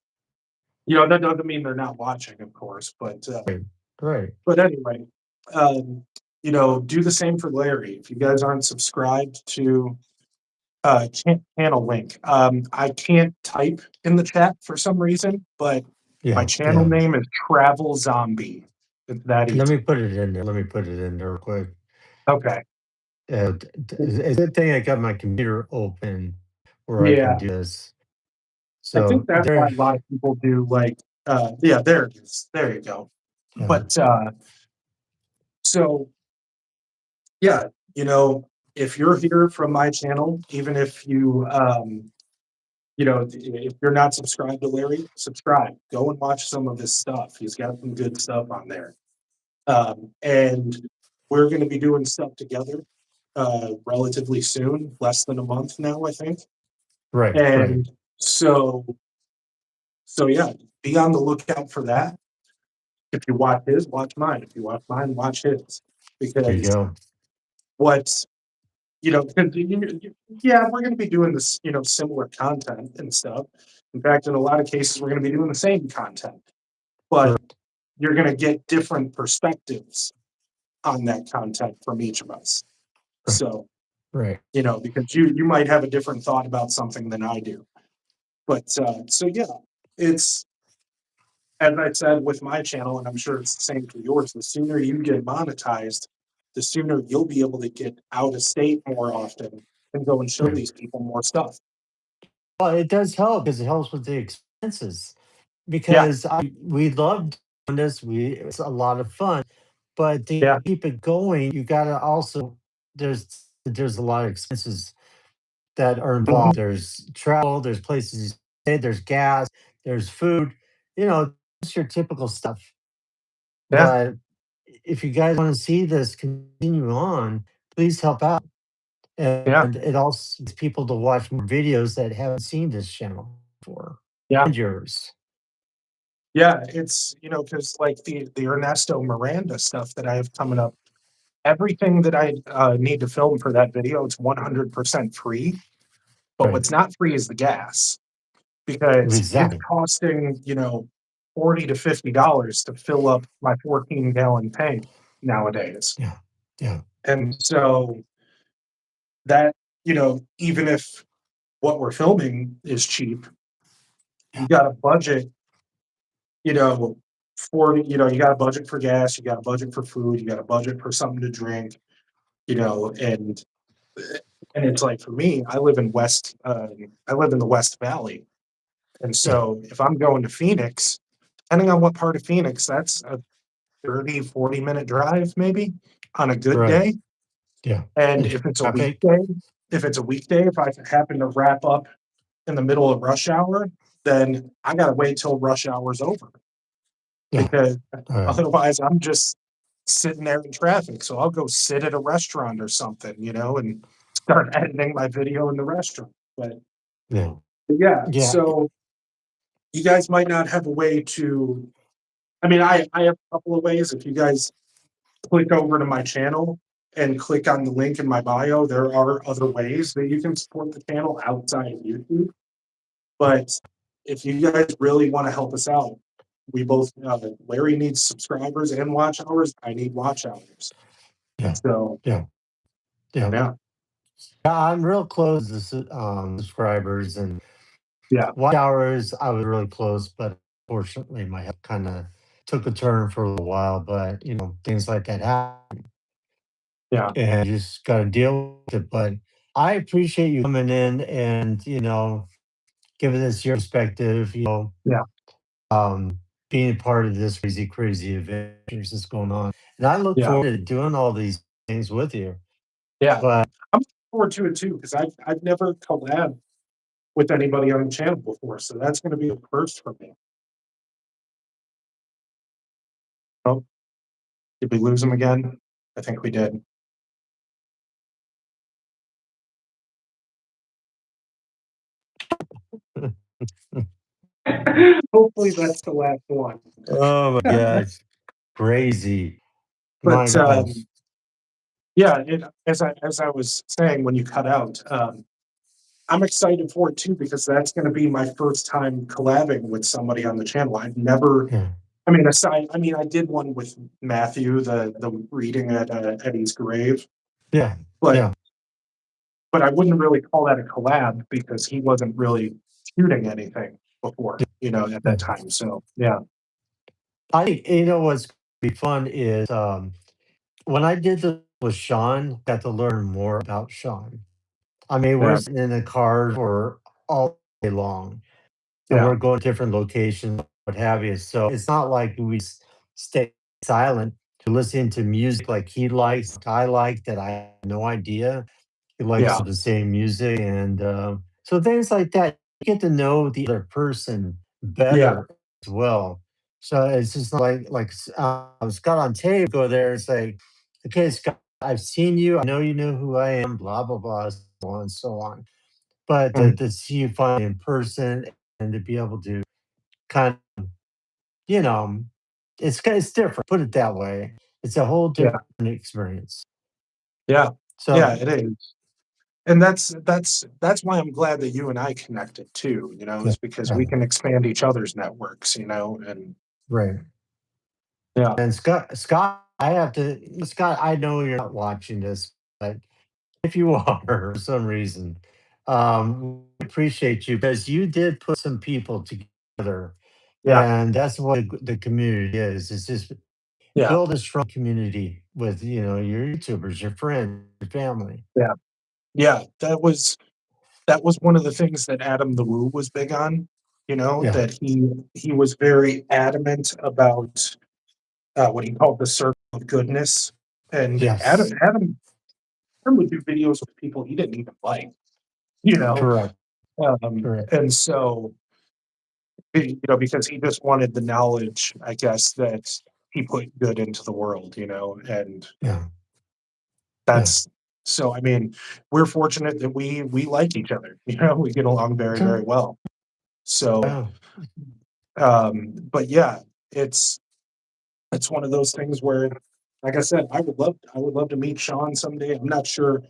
that doesn't mean they're not watching, of course. Great, great. But anyway, um, do the same for Larry. If you guys aren't subscribed to channel link, I can't type in the chat for some reason, but my Yeah, channel yeah. name is Travel Zombie. It's that Let easy. me put it in there. Let me put it in there real quick. Okay. It's a good thing I got my computer open where I can Yeah, do this. I think So that's why there, a lot of people do like. Yeah, there it is. There you go. yeah, But so yeah, if you're here from my channel, even if if you're not subscribed to Larry, subscribe. Go and watch some of his stuff. He's got some good stuff on there. And we're going to be doing stuff together relatively soon, less than a month now, I think. right, right. And so yeah, be on the lookout for that. If you watch his, watch mine. If you watch mine, watch his. There you Because go. what because yeah, we're going to be doing this, similar content and stuff. In fact, in a lot of cases, we're going to be doing the same content, but Right, you're going to get different perspectives on that content from each of us. right, So, right. because you might have a different thought about something than I do. But so yeah, it's as I said with my channel, and I'm sure it's the same for yours, the sooner you get monetized, the sooner you'll be able to get out of state more often and go and show Right. these people more stuff. Well, it does help because it helps with the expenses. Yeah, Because we love doing this. It's a lot of fun, but to yeah, keep it going, you gotta also there's a lot of expenses that are mhm, involved. There's travel, there's places you stay, there's gas, there's food. It's your typical stuff. yeah, But if you guys want to see this continue on, please help out. yeah, And it also gets people to watch more videos that haven't seen this channel before yeah, and yours. yeah. It's because like the Ernesto Miranda stuff that I have coming up, everything that I need to film for that video, it's 100% free. But Right. what's not free is the gas because it's Exactly. costing, $40 to $50 to fill up my 14-gallon tank nowadays. Yeah. Yeah. And so that, even if what we're filming is cheap, you Yeah. got to budget, you know, you got a budget for gas, you got a budget for food, you got a budget for something to drink, and it's like for me, I live in the West Valley. And Yeah. so if I'm going to Phoenix, depending on what part of Phoenix, that's a 30, 40-minute drive maybe on a good Right. day. Yeah. And And traffic. if it's a weekday, if I happen to wrap up in the middle of rush hour, then I gotta wait till rush hour's over Yeah. because All right. otherwise I'm just sitting there in traffic. So I'll go sit at a restaurant or something, and start editing my video in the restaurant. Yeah. But yeah, Yeah. so you guys might not have a way to. I mean, I have a couple of ways. If you guys click over to my channel and click on the link in my bio, there are other ways that you can support the channel outside of YouTube. But if you guys really want to help us out, we both Larry needs subscribers and watch hours. I need watch hours. Yeah. So Yeah. Yeah. yeah, I'm real close to subscribers and yeah, watch hours. I was really close, but unfortunately, my health kind of took a turn for a little while. But things like that happen, yeah, and you just got to deal with it. But I appreciate you coming in and giving us your perspective. yeah, Um, being a part of this crazy, crazy adventures that's going on, and I look yeah, forward to doing all these things with you. yeah. But I'm looking forward to it too because I've never collabed with anybody on the channel before, so that's going to be a first for me. Oh, did we lose him again? I think we did. Hopefully, that's the last one. oh my gosh, crazy! My But gosh, yeah, as I was saying when you cut out, I'm excited for it too because that's going to be my first time collabing with somebody on the channel. I've never, yeah, I did one with Matthew, the reading at Eddie's grave, yeah, but yeah, but I wouldn't really call that a collab because he wasn't really shooting anything before, at that yeah. time. So yeah, I think what's be fun is when I did this with Sean, got to learn more about Sean. I mean, we're yeah, sitting in the car for all day long, and yeah, we're going to different locations, what have you. So it's not like we stay silent to listening to music like he likes, like I like that I have no idea. He likes yeah, the same music, and so things like that. You get to know the other person yeah, better as well. So it's just not Scott on tape. Go there. It's like, okay, Scott, I've seen you. I know you know who I am. Blah blah blah, so on and so on. But mhm, to see you finally in person and to be able to kind of, you know, it's different. Put it that way. It's a whole different yeah, experience. yeah, yeah. So It is. And that's why I'm glad that you and I connected too, yeah, is because we yeah, can expand each other's networks, and right. yeah, And Scott, I have to, Scott, I know you're not watching this, but if you are for some reason, we appreciate you because you did put some people together together. Yeah, And that's what the community is. It's just yeah, build a strong community with, your YouTubers, your friends, your family. yeah, yeah. That was one of the things that Adam the Woo was big on. Yeah. That he was very adamant about what he called the circle of goodness. And Yes. Adam would do videos with people he didn't even like. You know, Correct. Correct. and so because he just wanted the knowledge, I guess, that he put good into the world. And Yeah. Yeah. that's so. I mean, we're fortunate that we like each other. We get along very, very Sure. well. So, Yeah. but yeah, it's it's one of those things where, like I said, I would love to meet Sean someday. I'm not sure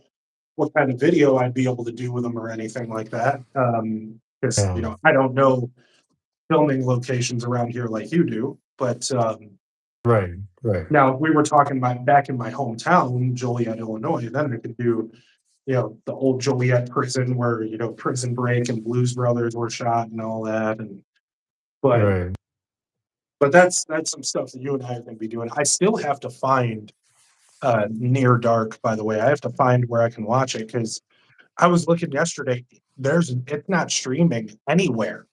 what kind of video I'd be able to do with him or anything like that. Because Yeah. I don't know filming locations around here like you do. But Right. Right. now, if we were talking about back in my hometown, Joliet, Illinois, then I could do the old Joliet prison where Prison Break and Blues Brothers were shot and all that. And but Right. but that's some stuff that you and I are going to be doing. I still have to find Near Dark. By the way, I have to find where I can watch it because I was looking yesterday. It's not streaming anywhere.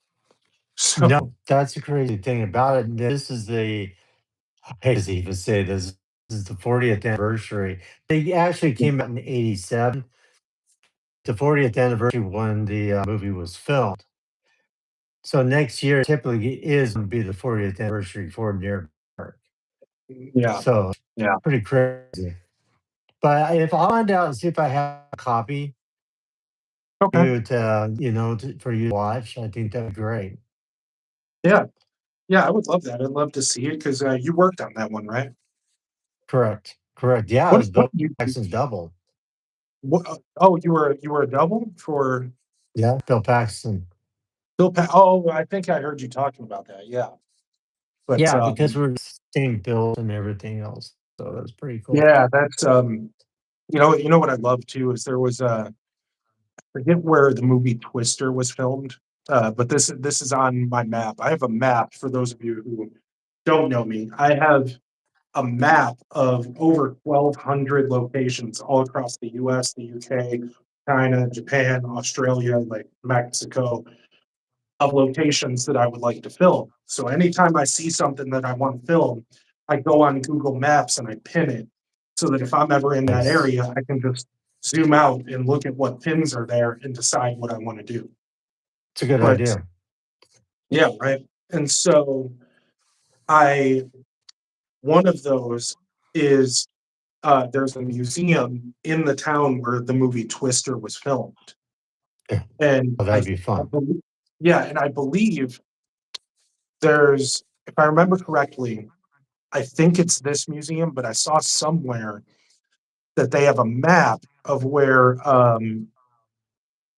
No, So that's the crazy thing about it. This is I hate to even say this, this is the 40th anniversary. They actually came out in 87, the 40th anniversary when the movie was filmed. So next year typically is going to be the 40th anniversary for Near Dark. yeah, So yeah, pretty crazy. But if I'll find out and see if I have a copy for okay, you to, for you to watch, I think that'd be great. yeah, yeah. I would love that. I'd love to see it because you worked on that one, right? Correct. Correct. Yeah, it What was what Bill you Paxton's double. oh, you were a double for Yeah, Bill Paxton. Bill. Oh, I think I heard you talking about that. Yeah, but Yeah, because we're the same build and everything else. So that's pretty cool. yeah, that's you know what I love too is there was a forget where the movie Twister was filmed, but this is on my map. I have a map for those of you who don't know me. I have a map of over 1,200 locations all across the US, the UK, China, Japan, Australia, like Mexico, of locations that I would like to film. So anytime I see something that I want to film, I go on Google Maps and I pin it so that if I'm ever in that Nice. area, I can just zoom out and look at what pins are there and decide what I want to do. It's a good But idea. yeah, right. And so I one of those is there's a museum in the town where the movie Twister was filmed. Yeah. And Oh, that'd be fun. yeah, and I believe there's, if I remember correctly, I think it's this museum, but I saw somewhere that they have a map of where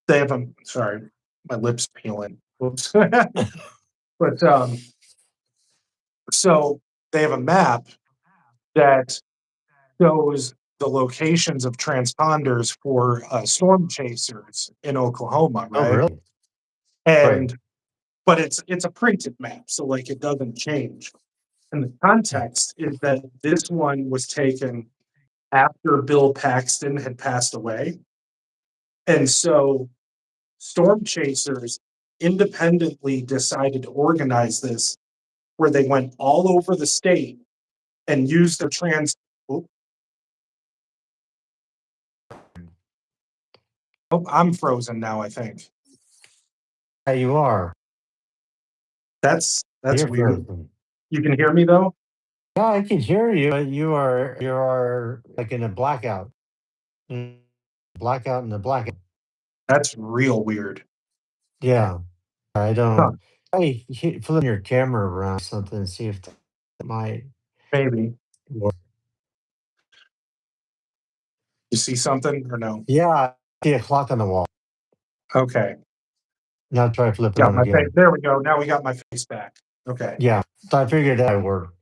they have a sorry, my lips peeling. Whoops. But so they have a map that shows the locations of transponders for storm chasers in Oklahoma, Oh, right? really? Right. And but it's a printed map, so like it doesn't change. And the Yeah. context is that this one was taken after Bill Paxton had passed away. And so storm chasers independently decided to organize this where they went all over the state and used the oh, oh, I'm frozen now, I think. Yeah, you are. That's You're weird. frozen. You can hear me though? Yeah, I can hear you, but you are like in a blackout. Blackout and a blackout. That's real weird. Yeah. I Huh, don't. Hey, flip your camera around or something and see if that might maybe. work. You see something or no? Yeah, I see a clock on the wall. Okay. Now try flipping Got on my face. again. There we go. Now we got my face back. Okay. Yeah. So I figured that would work.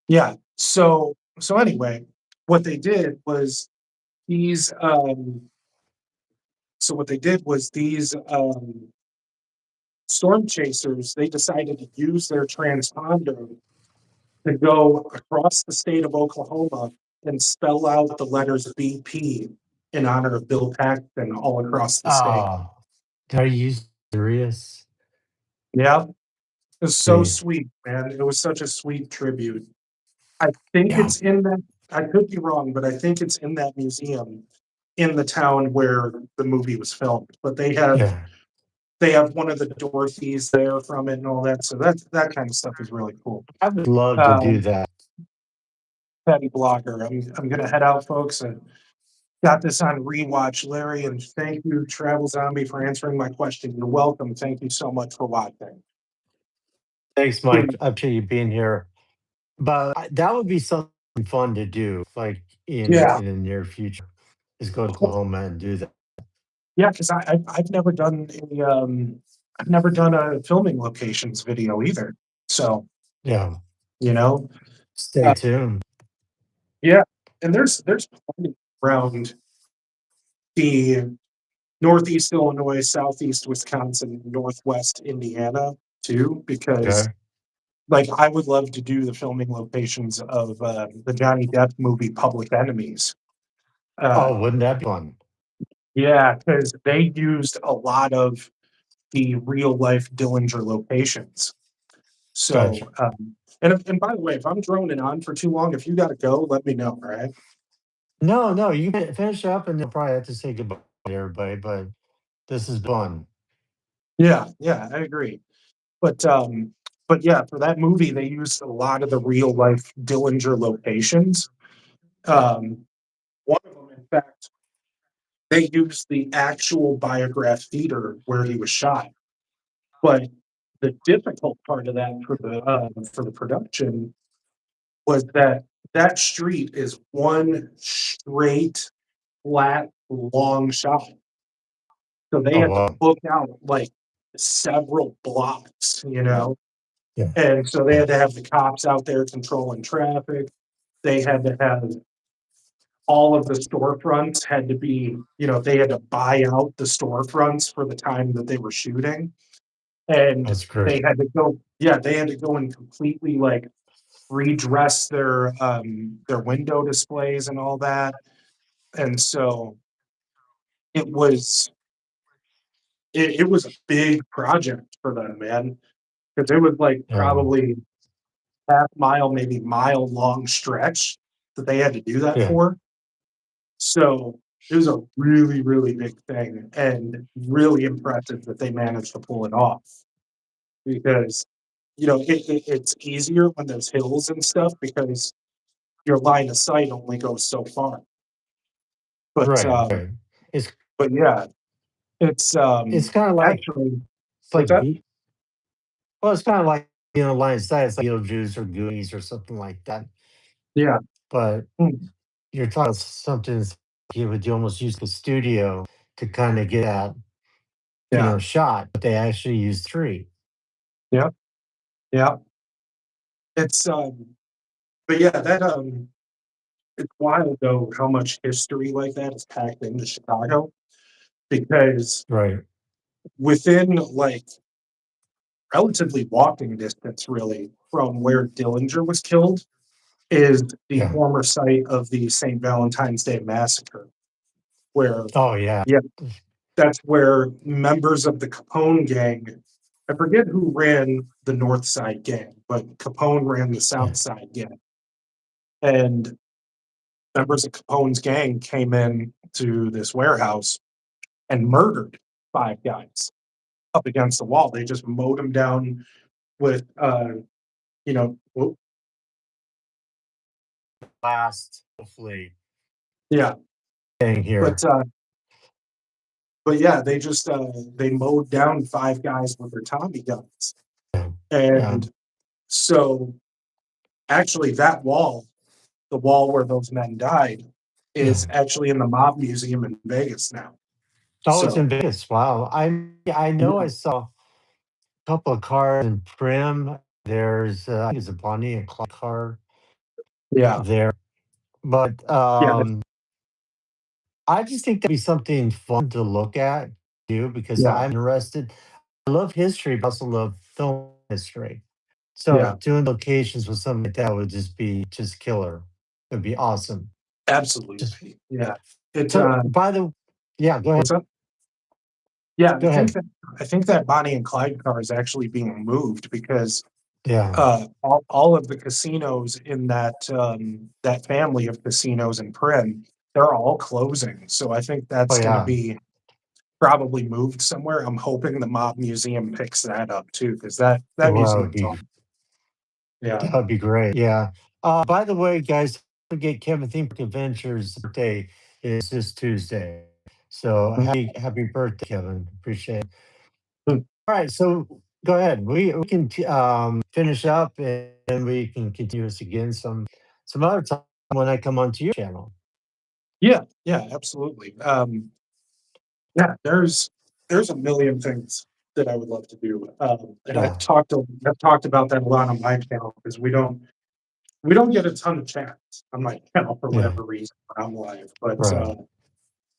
Yeah. So anyway, what they did was these so what they did was these storm chasers, they decided to use their transponder to go across the state of Oklahoma and spell out the letters BP in honor of Bill Paxton all across the state. Oh, are you serious? Yeah, it was so Hey, sweet, man. It was such a sweet tribute. I think yeah, it's in that, I could be wrong, but I think it's in that museum in the town where the movie was filmed. But yeah. they have one of the Dorothys there from it and all that. So that kind of stuff is really cool. I would love to do Um, that. Petty blogger. I'm gonna head out, folks, and got this on rewatch, Larry. And thank you, Travel Zombie, for answering my question. You're welcome. Thank you so much for watching. Thanks, Mike. I appreciate you being here. But that would be something fun to do, like Yeah, in the near future, is go to Oklahoma and do that. yeah, because I've never done I've never done a filming locations video either. So Yeah. you know, Stay uh, tuned. yeah, and there's plenty around the Northeast Illinois, Southeast Wisconsin, Northwest Indiana too, because Okay. like I would love to do the filming locations of the Johnny Depp movie Public Enemies. Uh, Oh, wouldn't that be fun? yeah, because they used a lot of the real life Dillinger locations. Gotcha. So, and by the way, if I'm droning on for too long, if you got to go, let me know. All right. No, no, you can finish up and you'll probably have to say goodbye to everybody, but this is fun. Yeah, yeah, I agree. But um, but yeah, for that movie, they used a lot of the real life Dillinger locations. Um, One of them, in fact, they used the actual Biograph Theater where he was shot. But the difficult part of that for the production was that that street is one straight, flat, long shot. So they Oh, had to wow. book out like several blocks, you know? Yeah. And so they Yeah. had to have the cops out there controlling traffic. They had to have all of the storefronts had to be, you know, they had to buy out the storefronts for the time that they were shooting. And That's great. they had to go and completely like redress their window displays and all that. And so it was it was a big project for them, man, because it was like Yeah. probably half mile, maybe mile long stretch that they had to do that Yeah. for. So it was a really, really big thing and really impressive that they managed to pull it off because, you know, it's easier when there's hills and stuff because your line of sight only goes so far. But Right. Right. It's but yeah, it's it's kind of like actually it's what's like that? well, it's kind of like line of sight. It's like Beetlejuice or Goonies or something like that. Yeah. But Mm, you're talking about something that's you would almost use the studio to kind of get that yeah. shot, but they actually use three. Yeah. Yeah. It's but yeah, it's wild though how much history like that is packed into Chicago because Right. within like relatively walking distance really from where Dillinger was killed is the Yeah. former site of the St. Valentine's Day massacre, where Oh yeah. yeah, that's where members of the Capone gang, I forget who ran the North Side gang, but Capone ran the Yeah. South Side gang. And members of Capone's gang came in to this warehouse and murdered five guys up against the wall. They just mowed them down with you know, Last, hopefully, yeah, thing but here. yeah, they just they mowed down five guys with their Tommy guns. Yeah. Yeah. And so actually that wall, the wall where those men died, is Yeah. actually in the mob museum in Vegas now. Oh, it's So in Vegas. Wow. I know yeah, I saw a couple of cars in Prim. There's I think it's a Bonnie and Clyde car yeah, there. But yeah, I just think that'd be something fun to look at too because yeah, I'm interested. love history, but also love film history. So Yeah, doing locations with something like that would just be just killer. It'd be awesome. Just absolutely. Yeah. It, so by the yeah, go ahead. what's up? Yeah, Go ahead. I think that Bonnie and Clyde car is actually being moved because Yeah. all of the casinos in that family of casinos in Prim, they're all closing. So I think Oh that's going to yeah. be probably moved somewhere. I'm hoping the Mob Museum picks that up too, because that Well, that would museum's be on. Yeah. that would be great. Yeah. By the way, guys, don't forget Kevin Theme Park Adventures birthday is this Tuesday. So happy birthday, Kevin. Appreciate it. Mm. All right, so go ahead. We can finish up and we can continue this again some other time when I come onto your channel. Yeah, yeah, absolutely. Yeah, there's a million things that I would love to do, and Yeah. I've talked about that a lot on my channel because we don't get a ton of chats on my channel for Yeah. whatever reason when I'm live, Right.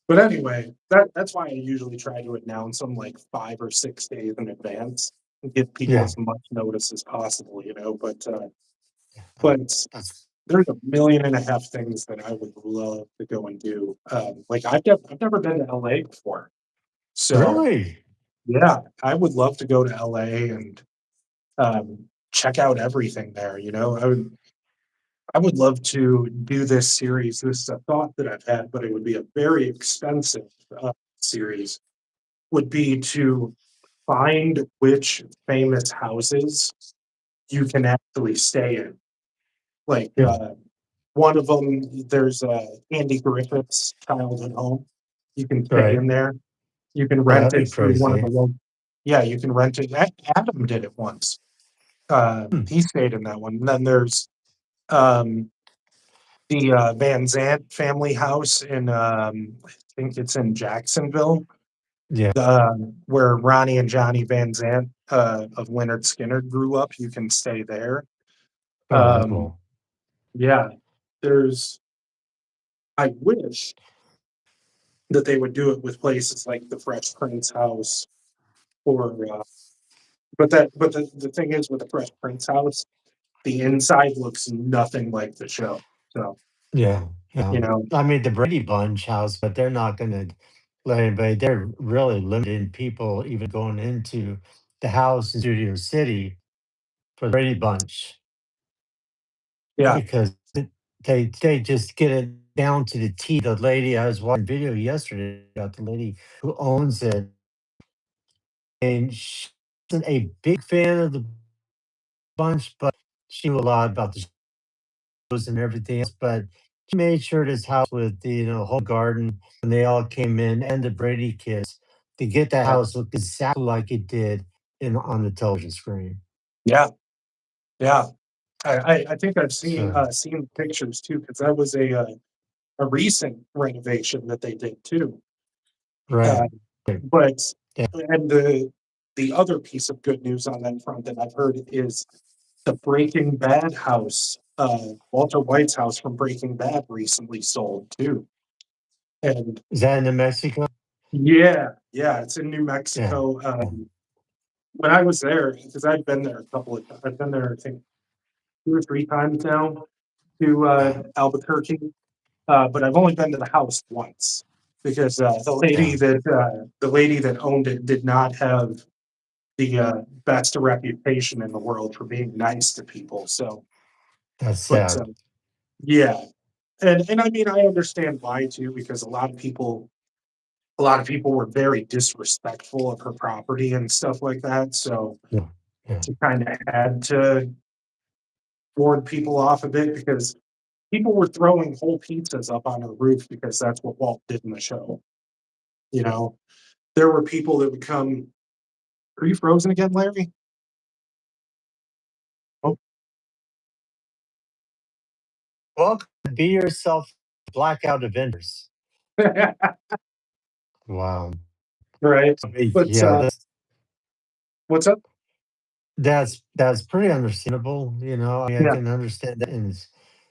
but anyway, that's why I usually try to announce them like 5 or 6 days in advance and give people Yeah. as much notice as possible, you know, Yeah. but That's there's a million and a half things that I would love to go and do, like, I've never been to LA before, so, really yeah, I would love to go to LA and, check out everything there, you know, I would love to do this series. This is a thought that I've had, but it would be a very expensive series. Would be to find which famous houses you can actually stay in. Like yeah. one of them, there's Andy Griffith's childhood home. You can stay Right. in there. You can Oh, rent that'd be it through one of crazy. the local. Yeah, you can rent it. Adam did it once. Hmm. He stayed in that one. And then there's um, the, Van Zant family house in, I think it's in Jacksonville, Yeah. where Ronnie and Johnny Van Zant, of Leonard Skinner grew up, you can stay there. Oh, that's Um, cool. yeah, there's I wish that they would do it with places like the Fresh Prince house or, but the thing is with the Fresh Prince house, the inside looks nothing like the show, so, Yeah. Yeah. you know. I mean the Brady Bunch house, but they're not gonna let anybody they're really limiting people even going into the house in Studio City for the Brady Bunch. Yeah, Because they just get it down to the T. The lady I was watching video yesterday about the lady who owns it, and she wasn't a big fan of the bunch, but she knew a lot about the shows and everything else. But she made sure this house with the home garden when they all came in and the Brady kids to get that yeah, house look exactly like it did in on the television screen. yeah, yeah. I think I've So seen the pictures too, because that was a recent renovation that they did too. Uh, right. Right. but Yeah. and the other piece of good news on that front that I've heard is the Breaking Bad house, Walter White's house from Breaking Bad recently sold too. And Is that in New Mexico? yeah, yeah, it's in New Yeah. Mexico. Yeah. When I was there, because I've been there a couple of times, I've been there I think 2 or 3 times now to Yeah. Albuquerque. But I've only been to the house once because Yeah. the lady that owned it did not have the best reputation in the world for being nice to people. So, That's but sad. yeah, and I mean I understand why too because a lot of people were very disrespectful of her property and stuff like that. So Yeah. Yeah. she kind of had to ward people off a bit because people were throwing whole pizzas up on her roof because that's what Walt did in the show. You know, there were people that would come. Are you frozen again, Larry? Oh, Welcome to Be Yourself Blackout Avengers. Wow. right. I mean, But yeah, what's up? that's pretty understandable. I mean, I Yeah, can understand that,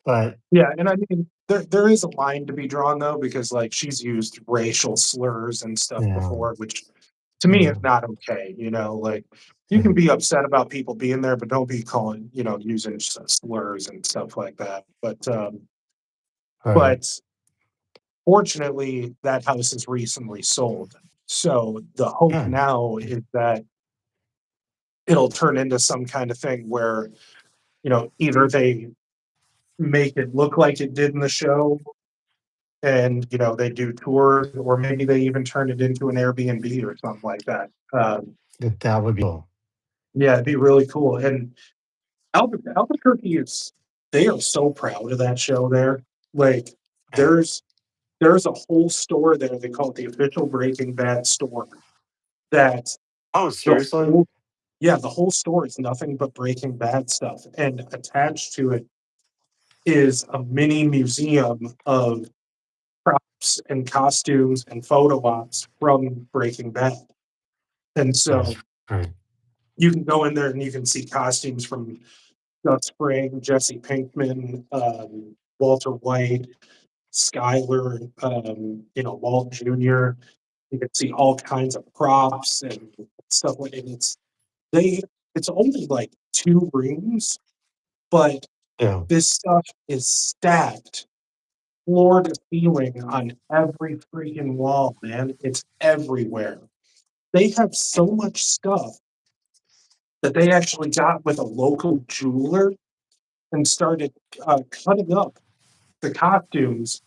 but yeah, and I mean, there is a line to be drawn though because like she's used racial slurs and stuff yeah, before, which to me, Yeah. it's not okay, like, you can Yeah. be upset about people being there, but don't be calling using slurs and stuff like that, Right. but fortunately, that house is recently sold, so the hope Yeah. now is that it'll turn into some kind of thing where, either they make it look like it did in the show and, they do tours, or maybe they even turn it into an Airbnb or something like that. That would be cool. Yeah, it'd be really cool, and Albuquerque is they are so proud of that show there. Like, Yeah. there's there's a whole store there, they call it the official Breaking Bad store, that Oh, the seriously? whole yeah, the whole store is nothing but Breaking Bad stuff, and attached to it is a mini museum of props and costumes and photo ops from Breaking Bad. And That's so great. you can go in there and you can see costumes from Gus Fring, Jesse Pinkman, Walter White, Skyler, Walt Jr. You can see all kinds of props and stuff like and they it's only like 2 rooms, but Yeah. this stuff is stacked floor to ceiling on every freaking wall, man. It's everywhere. They have so much stuff that they actually got with a local jeweler and started cutting up the costumes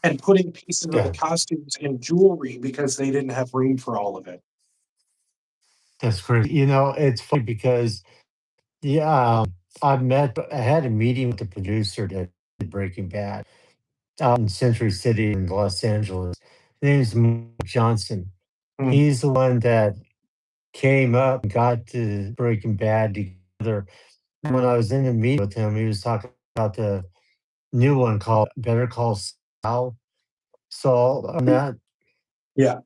and putting pieces of the Yeah. costumes in jewelry because they didn't have room for all of it. That's great. It's funny because I had a meeting with the producer that did Breaking Bad out in Century City in Los Angeles. His name is Mike Johnson. Mm, He's the one that came up and got the Breaking Bad together. When I was in the meeting with him, he was talking about the new one called Better Call Saul. Saul on that. yeah.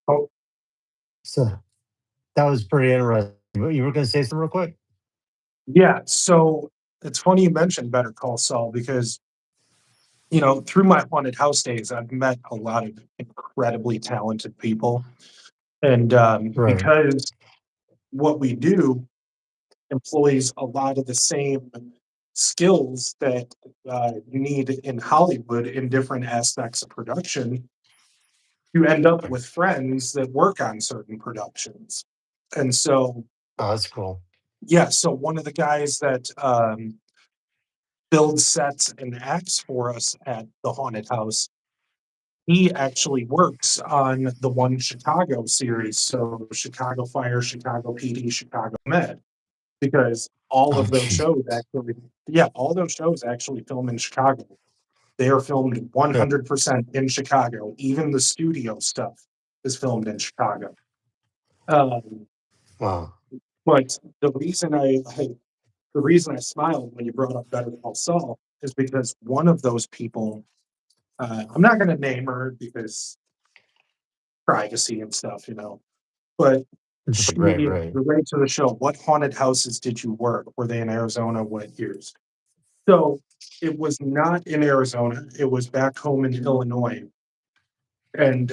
Oh, So that was pretty interesting. But you were going to say something real quick? yeah. So it's funny you mentioned Better Call Saul because, through my haunted house days, I've met a lot of incredibly talented people. And Right. because what we do employs a lot of the same skills that you need in Hollywood in different aspects of production, you end up Right. with friends that work on certain productions. And so, Oh, that's cool. yeah, so one of the guys that builds sets and acts for us at the haunted house, he actually works on the One Chicago series. So, Chicago Fire, Chicago PD, Chicago Med, because all Oh, of those geez. shows actually, yeah, all those shows actually film in Chicago. They are filmed Yeah. 100% in Chicago. Even the studio stuff is filmed in Chicago. Um, Wow. but the reason I smiled when you brought up Better Call Saul is because one of those people, I'm not going to name her because privacy and stuff, but Right, she right, right. relates to the show. What haunted houses did you work? Were they in Arizona? What years? So it was not in Arizona. It was back home in Illinois. And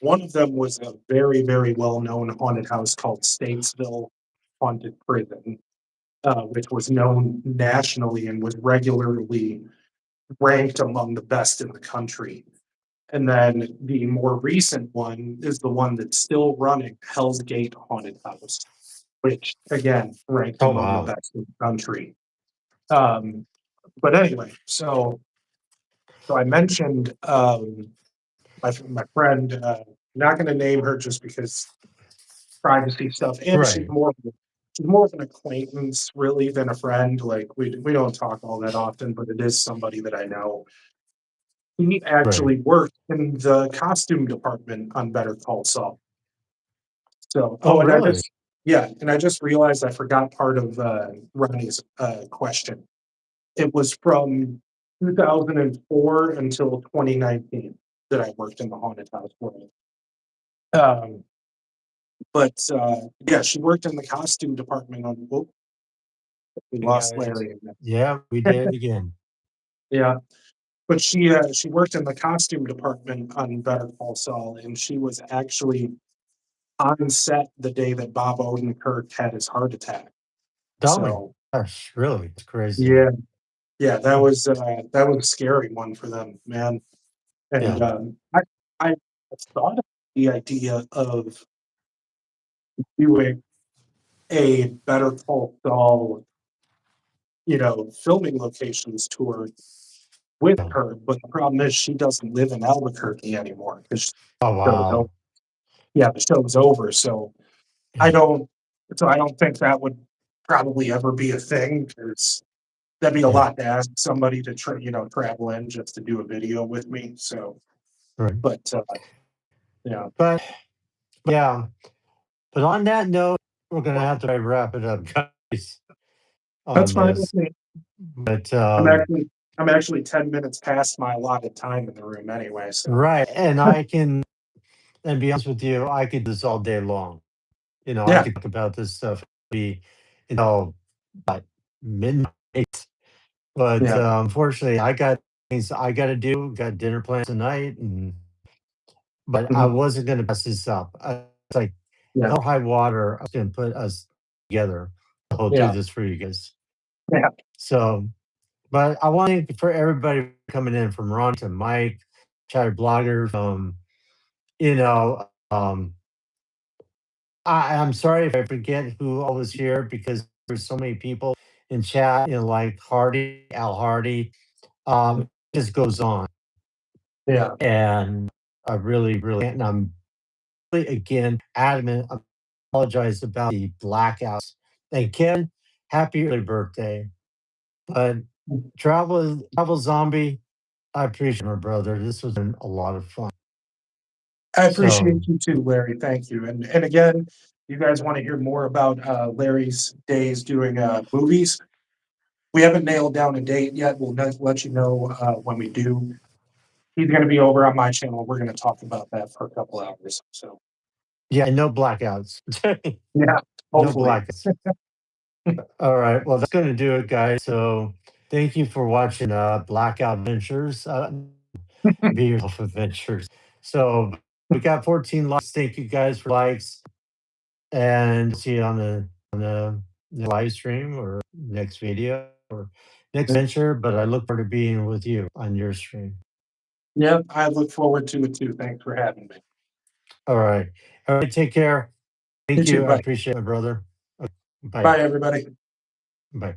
one of them was a very, very well known haunted house called Statesville Haunted Prison, which was known nationally and was regularly ranked among the best in the country. And then the more recent one is the one that's still running, Hell's Gate Haunted House, which again ranked Oh, among the wow. best in the country. Um, but anyway, so I mentioned my friend. Not going to name her just because privacy stuff, and Right, she's more of an acquaintance really than a friend. Like we don't talk all that often, but it is somebody that I know. He right. actually worked in the costume department on Better Call Saul. So, Oh, and really? I just realized I forgot part of Ronnie's question. It was from 2004 until 2019 that I worked in the haunted house world. Um, but yeah, she worked in the costume department on. Whoop, we You lost guys. Larry again. Yeah, we did again. Yeah, but she worked in the costume department on Better Call Saul, and she was actually on set the day that Bob Odenkirk had his heart attack. Oh my So gosh, really? It's crazy. yeah, yeah, that was a scary one for them, man. And Yeah. I thought of the idea of doing a Better Call Saul, filming locations tour with Yeah. her, but the problem is she doesn't live in Albuquerque anymore because Oh, the show's over. wow. Yeah, the show's over. I Yeah. don't, so I don't think that would probably ever be a thing because that'd be a Yeah. lot to ask somebody to travel in just to do a video with me. So, Right. but yeah, But yeah. But on that note, we're gonna have to wrap it up, guys, that's on fine with this. me. But I'm actually I'm actually 10 minutes past my allotted time in the room anyway. So right, and I can and be honest with you, I could do this all day long. I yeah, could talk about this stuff be until what, midnight. But yeah, unfortunately, I got things I got to do. Got dinner plans tonight, and but I mhm, wasn't going to mess this up. It's like yeah, hell or high water. I was going to put us together. I'll do yeah, this for you guys. yeah. So, but I want to thank for everybody coming in, from Ron to Mike, Chatter Blogger. You know, I'm sorry if I forget who all was here because there's so many people in chat. Like Hardy, Al Hardy. It just goes on, Yeah, and I really, really, and I'm really again adamant. I apologize about the blackouts. And Ken, happy early birthday. But travel zombie, I appreciate my brother. This was a lot of fun. I appreciate So you too, Larry. Thank you. And again, you guys want to hear more about Larry's days doing movies? We haven't nailed down a date yet. We'll let you know when we do. He's going to be over on my channel. We're going to talk about that for a couple hours. So yeah, and no blackouts. yeah, No hopefully. blackouts. All right. Well, that's going to do it, guys. So thank you for watching Blackout Adventures, Beautiful Adventures. So we got 14 likes. Thank you guys for likes, and see you on the live stream or next video or next venture. But I look forward to being with you on your stream. Yeah, I look forward to it too. Thanks for having me. All right. All right. Take care. You Thank too. you. I Bye. appreciate it, my brother. Bye. Bye, everybody. Bye.